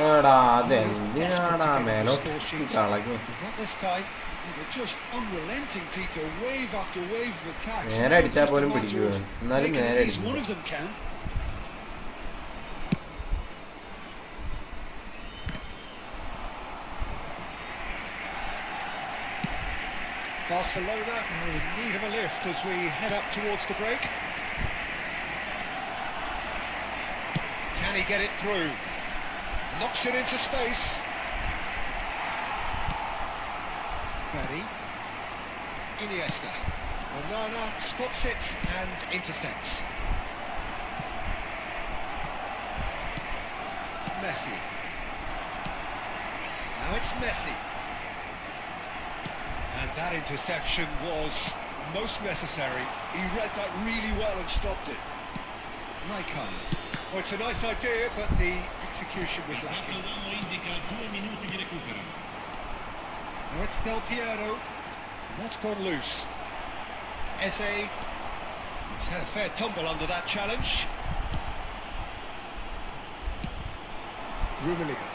എടാ അതെന്തിനാടാ മേലോട്ട് കളഞ്ഞു? Not this time. They're just unrelenting, Peter. Wave after wave of attacks. നേരെ Now it's അടിച്ചാൽ just a പോലും matter പിടിക്കുവോ? of എന്നാലും making നേരെ at least one അടിക്കും. of them count. Barcelona are in need of a lift as we head up towards the break. Can he get it through? Knocks it into space. Ready. Iniesta. Onana spots it and intercepts. Messi. Now it's Messi. And that interception was most necessary. He read that really well and stopped it. Rijkaard. Well, it's a nice idea, but the execution was lacking. indica 2 minuti di recupero. Now it's Del Piero. That's gone loose. Eze. He's had a fair tumble under that challenge. Rummenigge.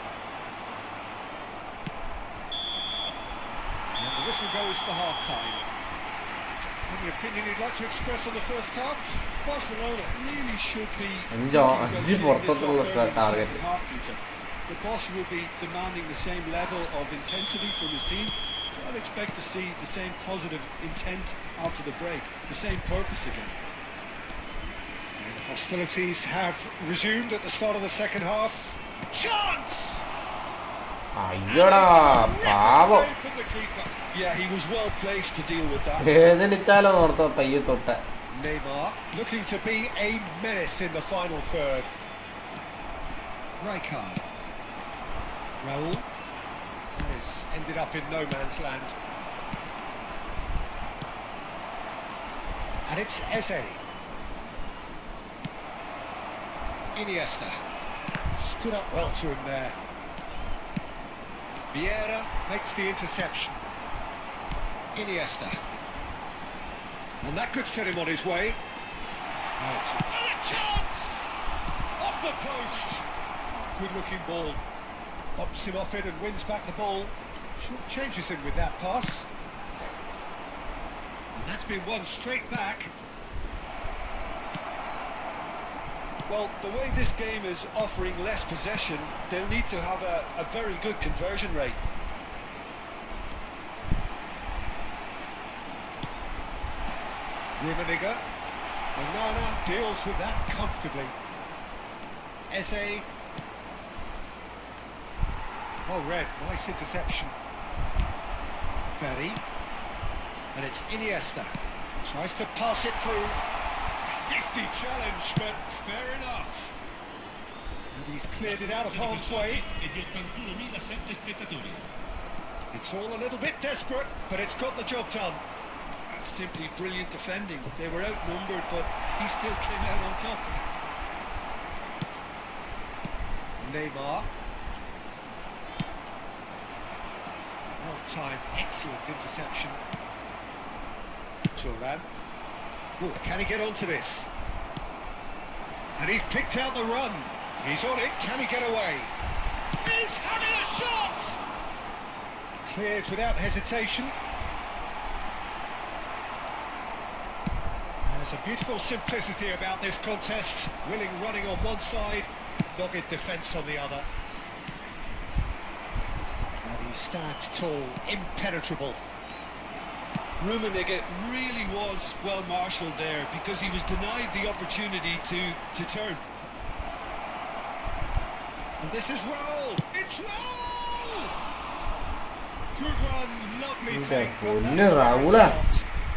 And the whistle goes for half-time. Any opinion you'd like to express on the first half? Barcelona really should be അഞ്ചോ thinking about അഞ്ച് getting this പുറത്തോട്ടുള്ള off early in the target. second half, Peter. The boss will be demanding the same level of intensity from his team, so I'd expect to see the same positive intent after the break, the same purpose again. And the hostilities have resumed at the start of the second half. Chance! അയ്യോടാ പാവം. Save from the keeper. Yeah, he was well placed to deal with that. വേദനിച്ചാലോ ഓർത്തോ പയ്യെ തൊട്ട. Neymar looking to be a menace in the final third. Rijkaard. Raul. This ended up in no man's land. And it's Eze. Iniesta. Stood up well to him there. Vieira makes the interception. Iniesta. And that could set him on his way. Right. And a chance! Off the post! Good looking ball. Bumps him off it and wins back the ball. Short changes him with that pass. That's been won straight back. Well, the way this game is offering less possession, they'll need to have a very good conversion rate. Rummenigge. Onana deals with that comfortably. Eze. Well read, nice interception. Ferry. And it's Iniesta. Tries to pass it through. Nifty challenge, but fair enough. And he's cleared it out of harm's way. It's all a little bit desperate, but it's got the job done. That's simply brilliant defending. They were outnumbered, but he still came out on top. Neymar. Well timed, excellent interception. Turan. Oh, can he get onto this? And he's picked out the run. He's on it. Can he get away? He's having a shot! Cleared without hesitation. There's a beautiful simplicity about this contest. Willing running on one side, dogged defence on the other. And he stands tall, impenetrable. Rummenigge really was well marshalled there because he was denied the opportunity to turn. And this is roll! It's roll! Good run, lovely take.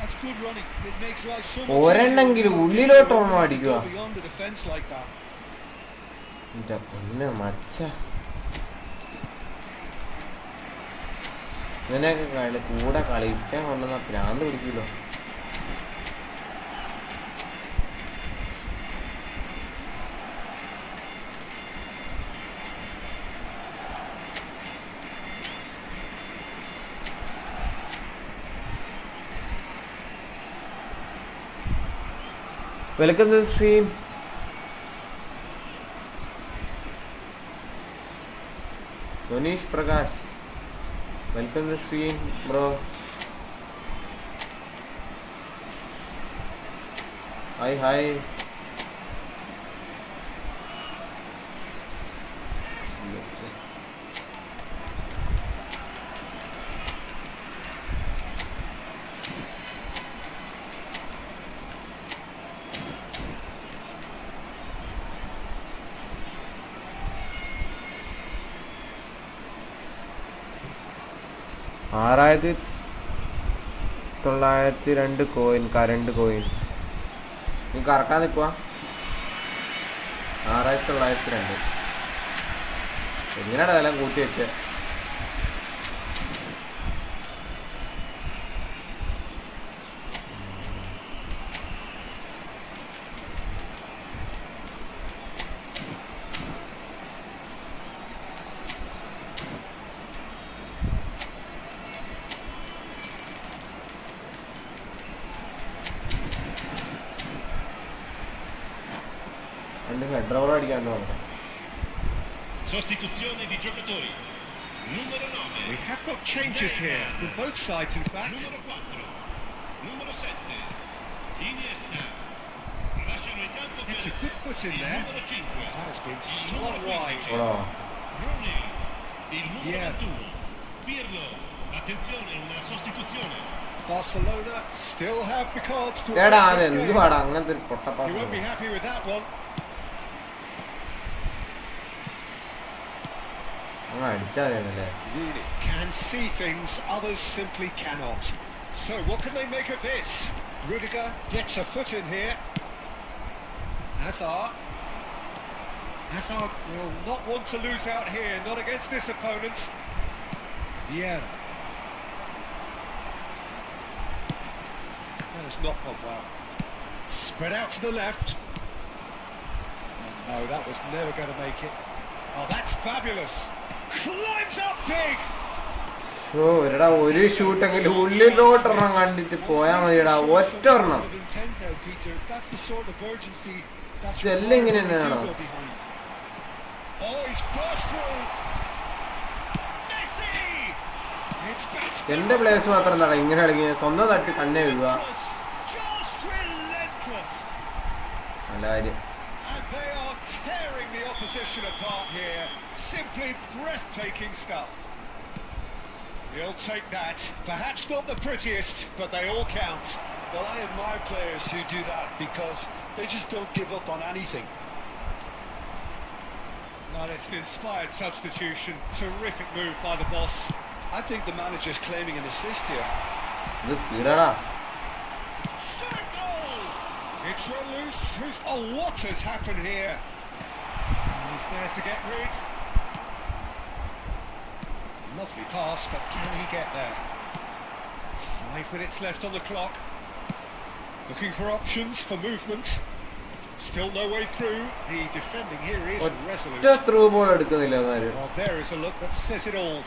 That's good running. It makes life so much ഒരെണ്ണെങ്കിലും easier ഉള്ളിലോട്ടൊന്നും അടിക്കുക. beyond the defence like that. ഇവനൊക്കെ കൂടെ കളിക്കാൻ കൊണ്ടുവന്ന ഭ്രാന്ത് പിടിക്കുമല്ലോ. Welcome to stream. Manish Prakash, welcome to the stream, bro. Hi. $6,902 coin, current coin. നീ കറക്കാൻ നിൽക്കുക. 6,902 എങ്ങനെയാണ് വില കൂട്ടി വെച്ചത്? Sostituzione di giocatori. Numero 9. We have got changes here from both sides, in fact. Numero 4. Numero 7. Iniesta. Lasciano il campo per It's a good foot in there. numero 5. That has been slung wide. Rooney. Il numero Yeah. 21. Pirlo. Attenzione, una sostituzione. Barcelona still have the cards to എടാ win അത് this game. എന്തുവാടാ അങ്ങനത്തെ ഒരു You പൊട്ടപ്പാട്ട്? won't be happy with that one. അടിച്ചാലേ Really can see things others simply cannot. So what can they make of this? Rudiger gets a foot in here. Hazard will not want to lose out here, not against this opponent. Vieira. That has not gone well. Spread out to the left. No, that was never going to make it. Oh, that's fabulous. Climbs up big. എടാ ഒരു ഷൂട്ടെങ്കിലും ഉള്ളിലോട്ടെണ്ണം കണ്ടിട്ട് പോയാൽ മതിയടാ. ഒറ്റ ഒരെണ്ണം ഇതെല്ലാം ഇങ്ങനെ തന്നെയാണോ? എന്റെ പ്ലേയേഴ്സ് മാത്രം എന്താണ് ഇങ്ങനെ കളിക്കുന്നത്? സ്വന്തം തട്ടി തന്നെ വീഴുക. And they are tearing the opposition apart here. Simply breathtaking stuff. He'll take that. Perhaps not the prettiest, but they all count. Well, I admire players who do that because they just don't give up on anything. Well, it's an inspired substitution. Terrific move by the boss. I think the manager's claiming an assist here. ഇത് സ്പീഡാടാ. Shot a goal! It's run loose. Oh, what has happened here? He's there to get rid. Lovely pass, but can he get there? 5 minutes left on the clock. Looking for options for movement. Still no way through. The defending here is resolute. ഒറ്റ through ball എടുക്കുന്നില്ല അവന്മാര്. Well, there is a look that says it all.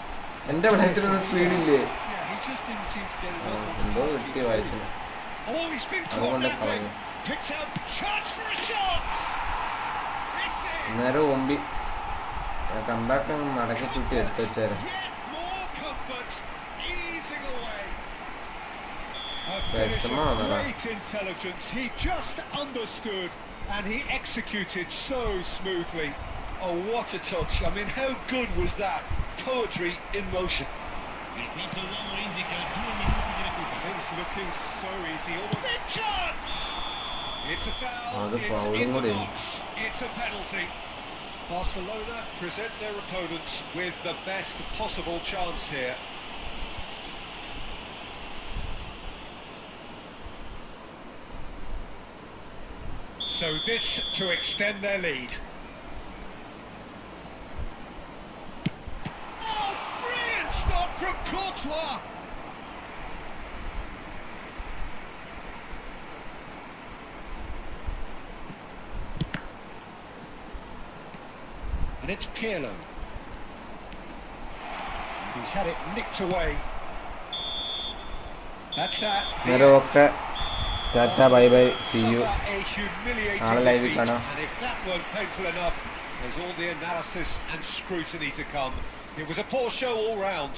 എന്റെ പ്ലേസിലൊന്നും സ്പീഡില്ലേ? Yeah, he just didn't seem to get enough on the എന്തോ task കിട്ടി he's വായിച്ചു. Oh, he's been caught അതുകൊണ്ട് napping. കളഞ്ഞു. Picks up chance for a shot. It's in. നേരെ ഓമ്പി compact മടക്കി ചുറ്റി എടുത്ത് വെച്ചേരാം. Yet more comfort, easing away. A Yes, finish come of on, great intelligence. He just understood and he executed so smoothly. Oh, what a touch. I mean, how good was that? Poetry in motion. Il quarto uomo indica 2 minuti di recupero. Things looking so easy. Big chance! It's a foul. the It's foul in the കൂടി. box. It's a penalty. Barcelona present their opponents with the best possible chance here. So this to extend their lead. Oh, brilliant stop from Courtois! And it's Pirlo. He's had it nicked away. That's that. നേരെ okay. Tata bye bye. See you. Suffer a humiliating നാളെ ലൈവിൽ defeat. കാണാം. And if that weren't painful enough, there's all the analysis and scrutiny to come. It was a poor show all round.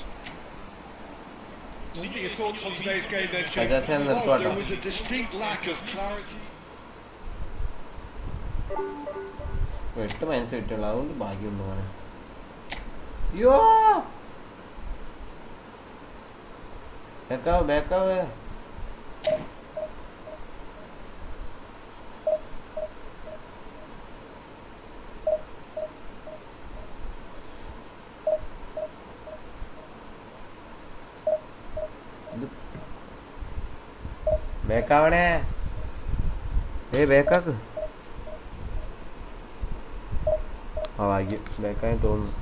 What are your thoughts on today's game then, Jim? സജാസ്യം Well, നിർത്തുവാട്ടോ. there was a distinct lack of clarity. 8 minus കിട്ടുള്ളൂ, അതുകൊണ്ട് ഭാഗ്യമുണ്ട് മോനെ. യോ ബേക്കാവ് ബേക്കാവ്. ബേക്കാവണേ. ബേക്കാക്ക്. ആ ഭാഗ്യം ബേക്കായി തോന്നുന്നു.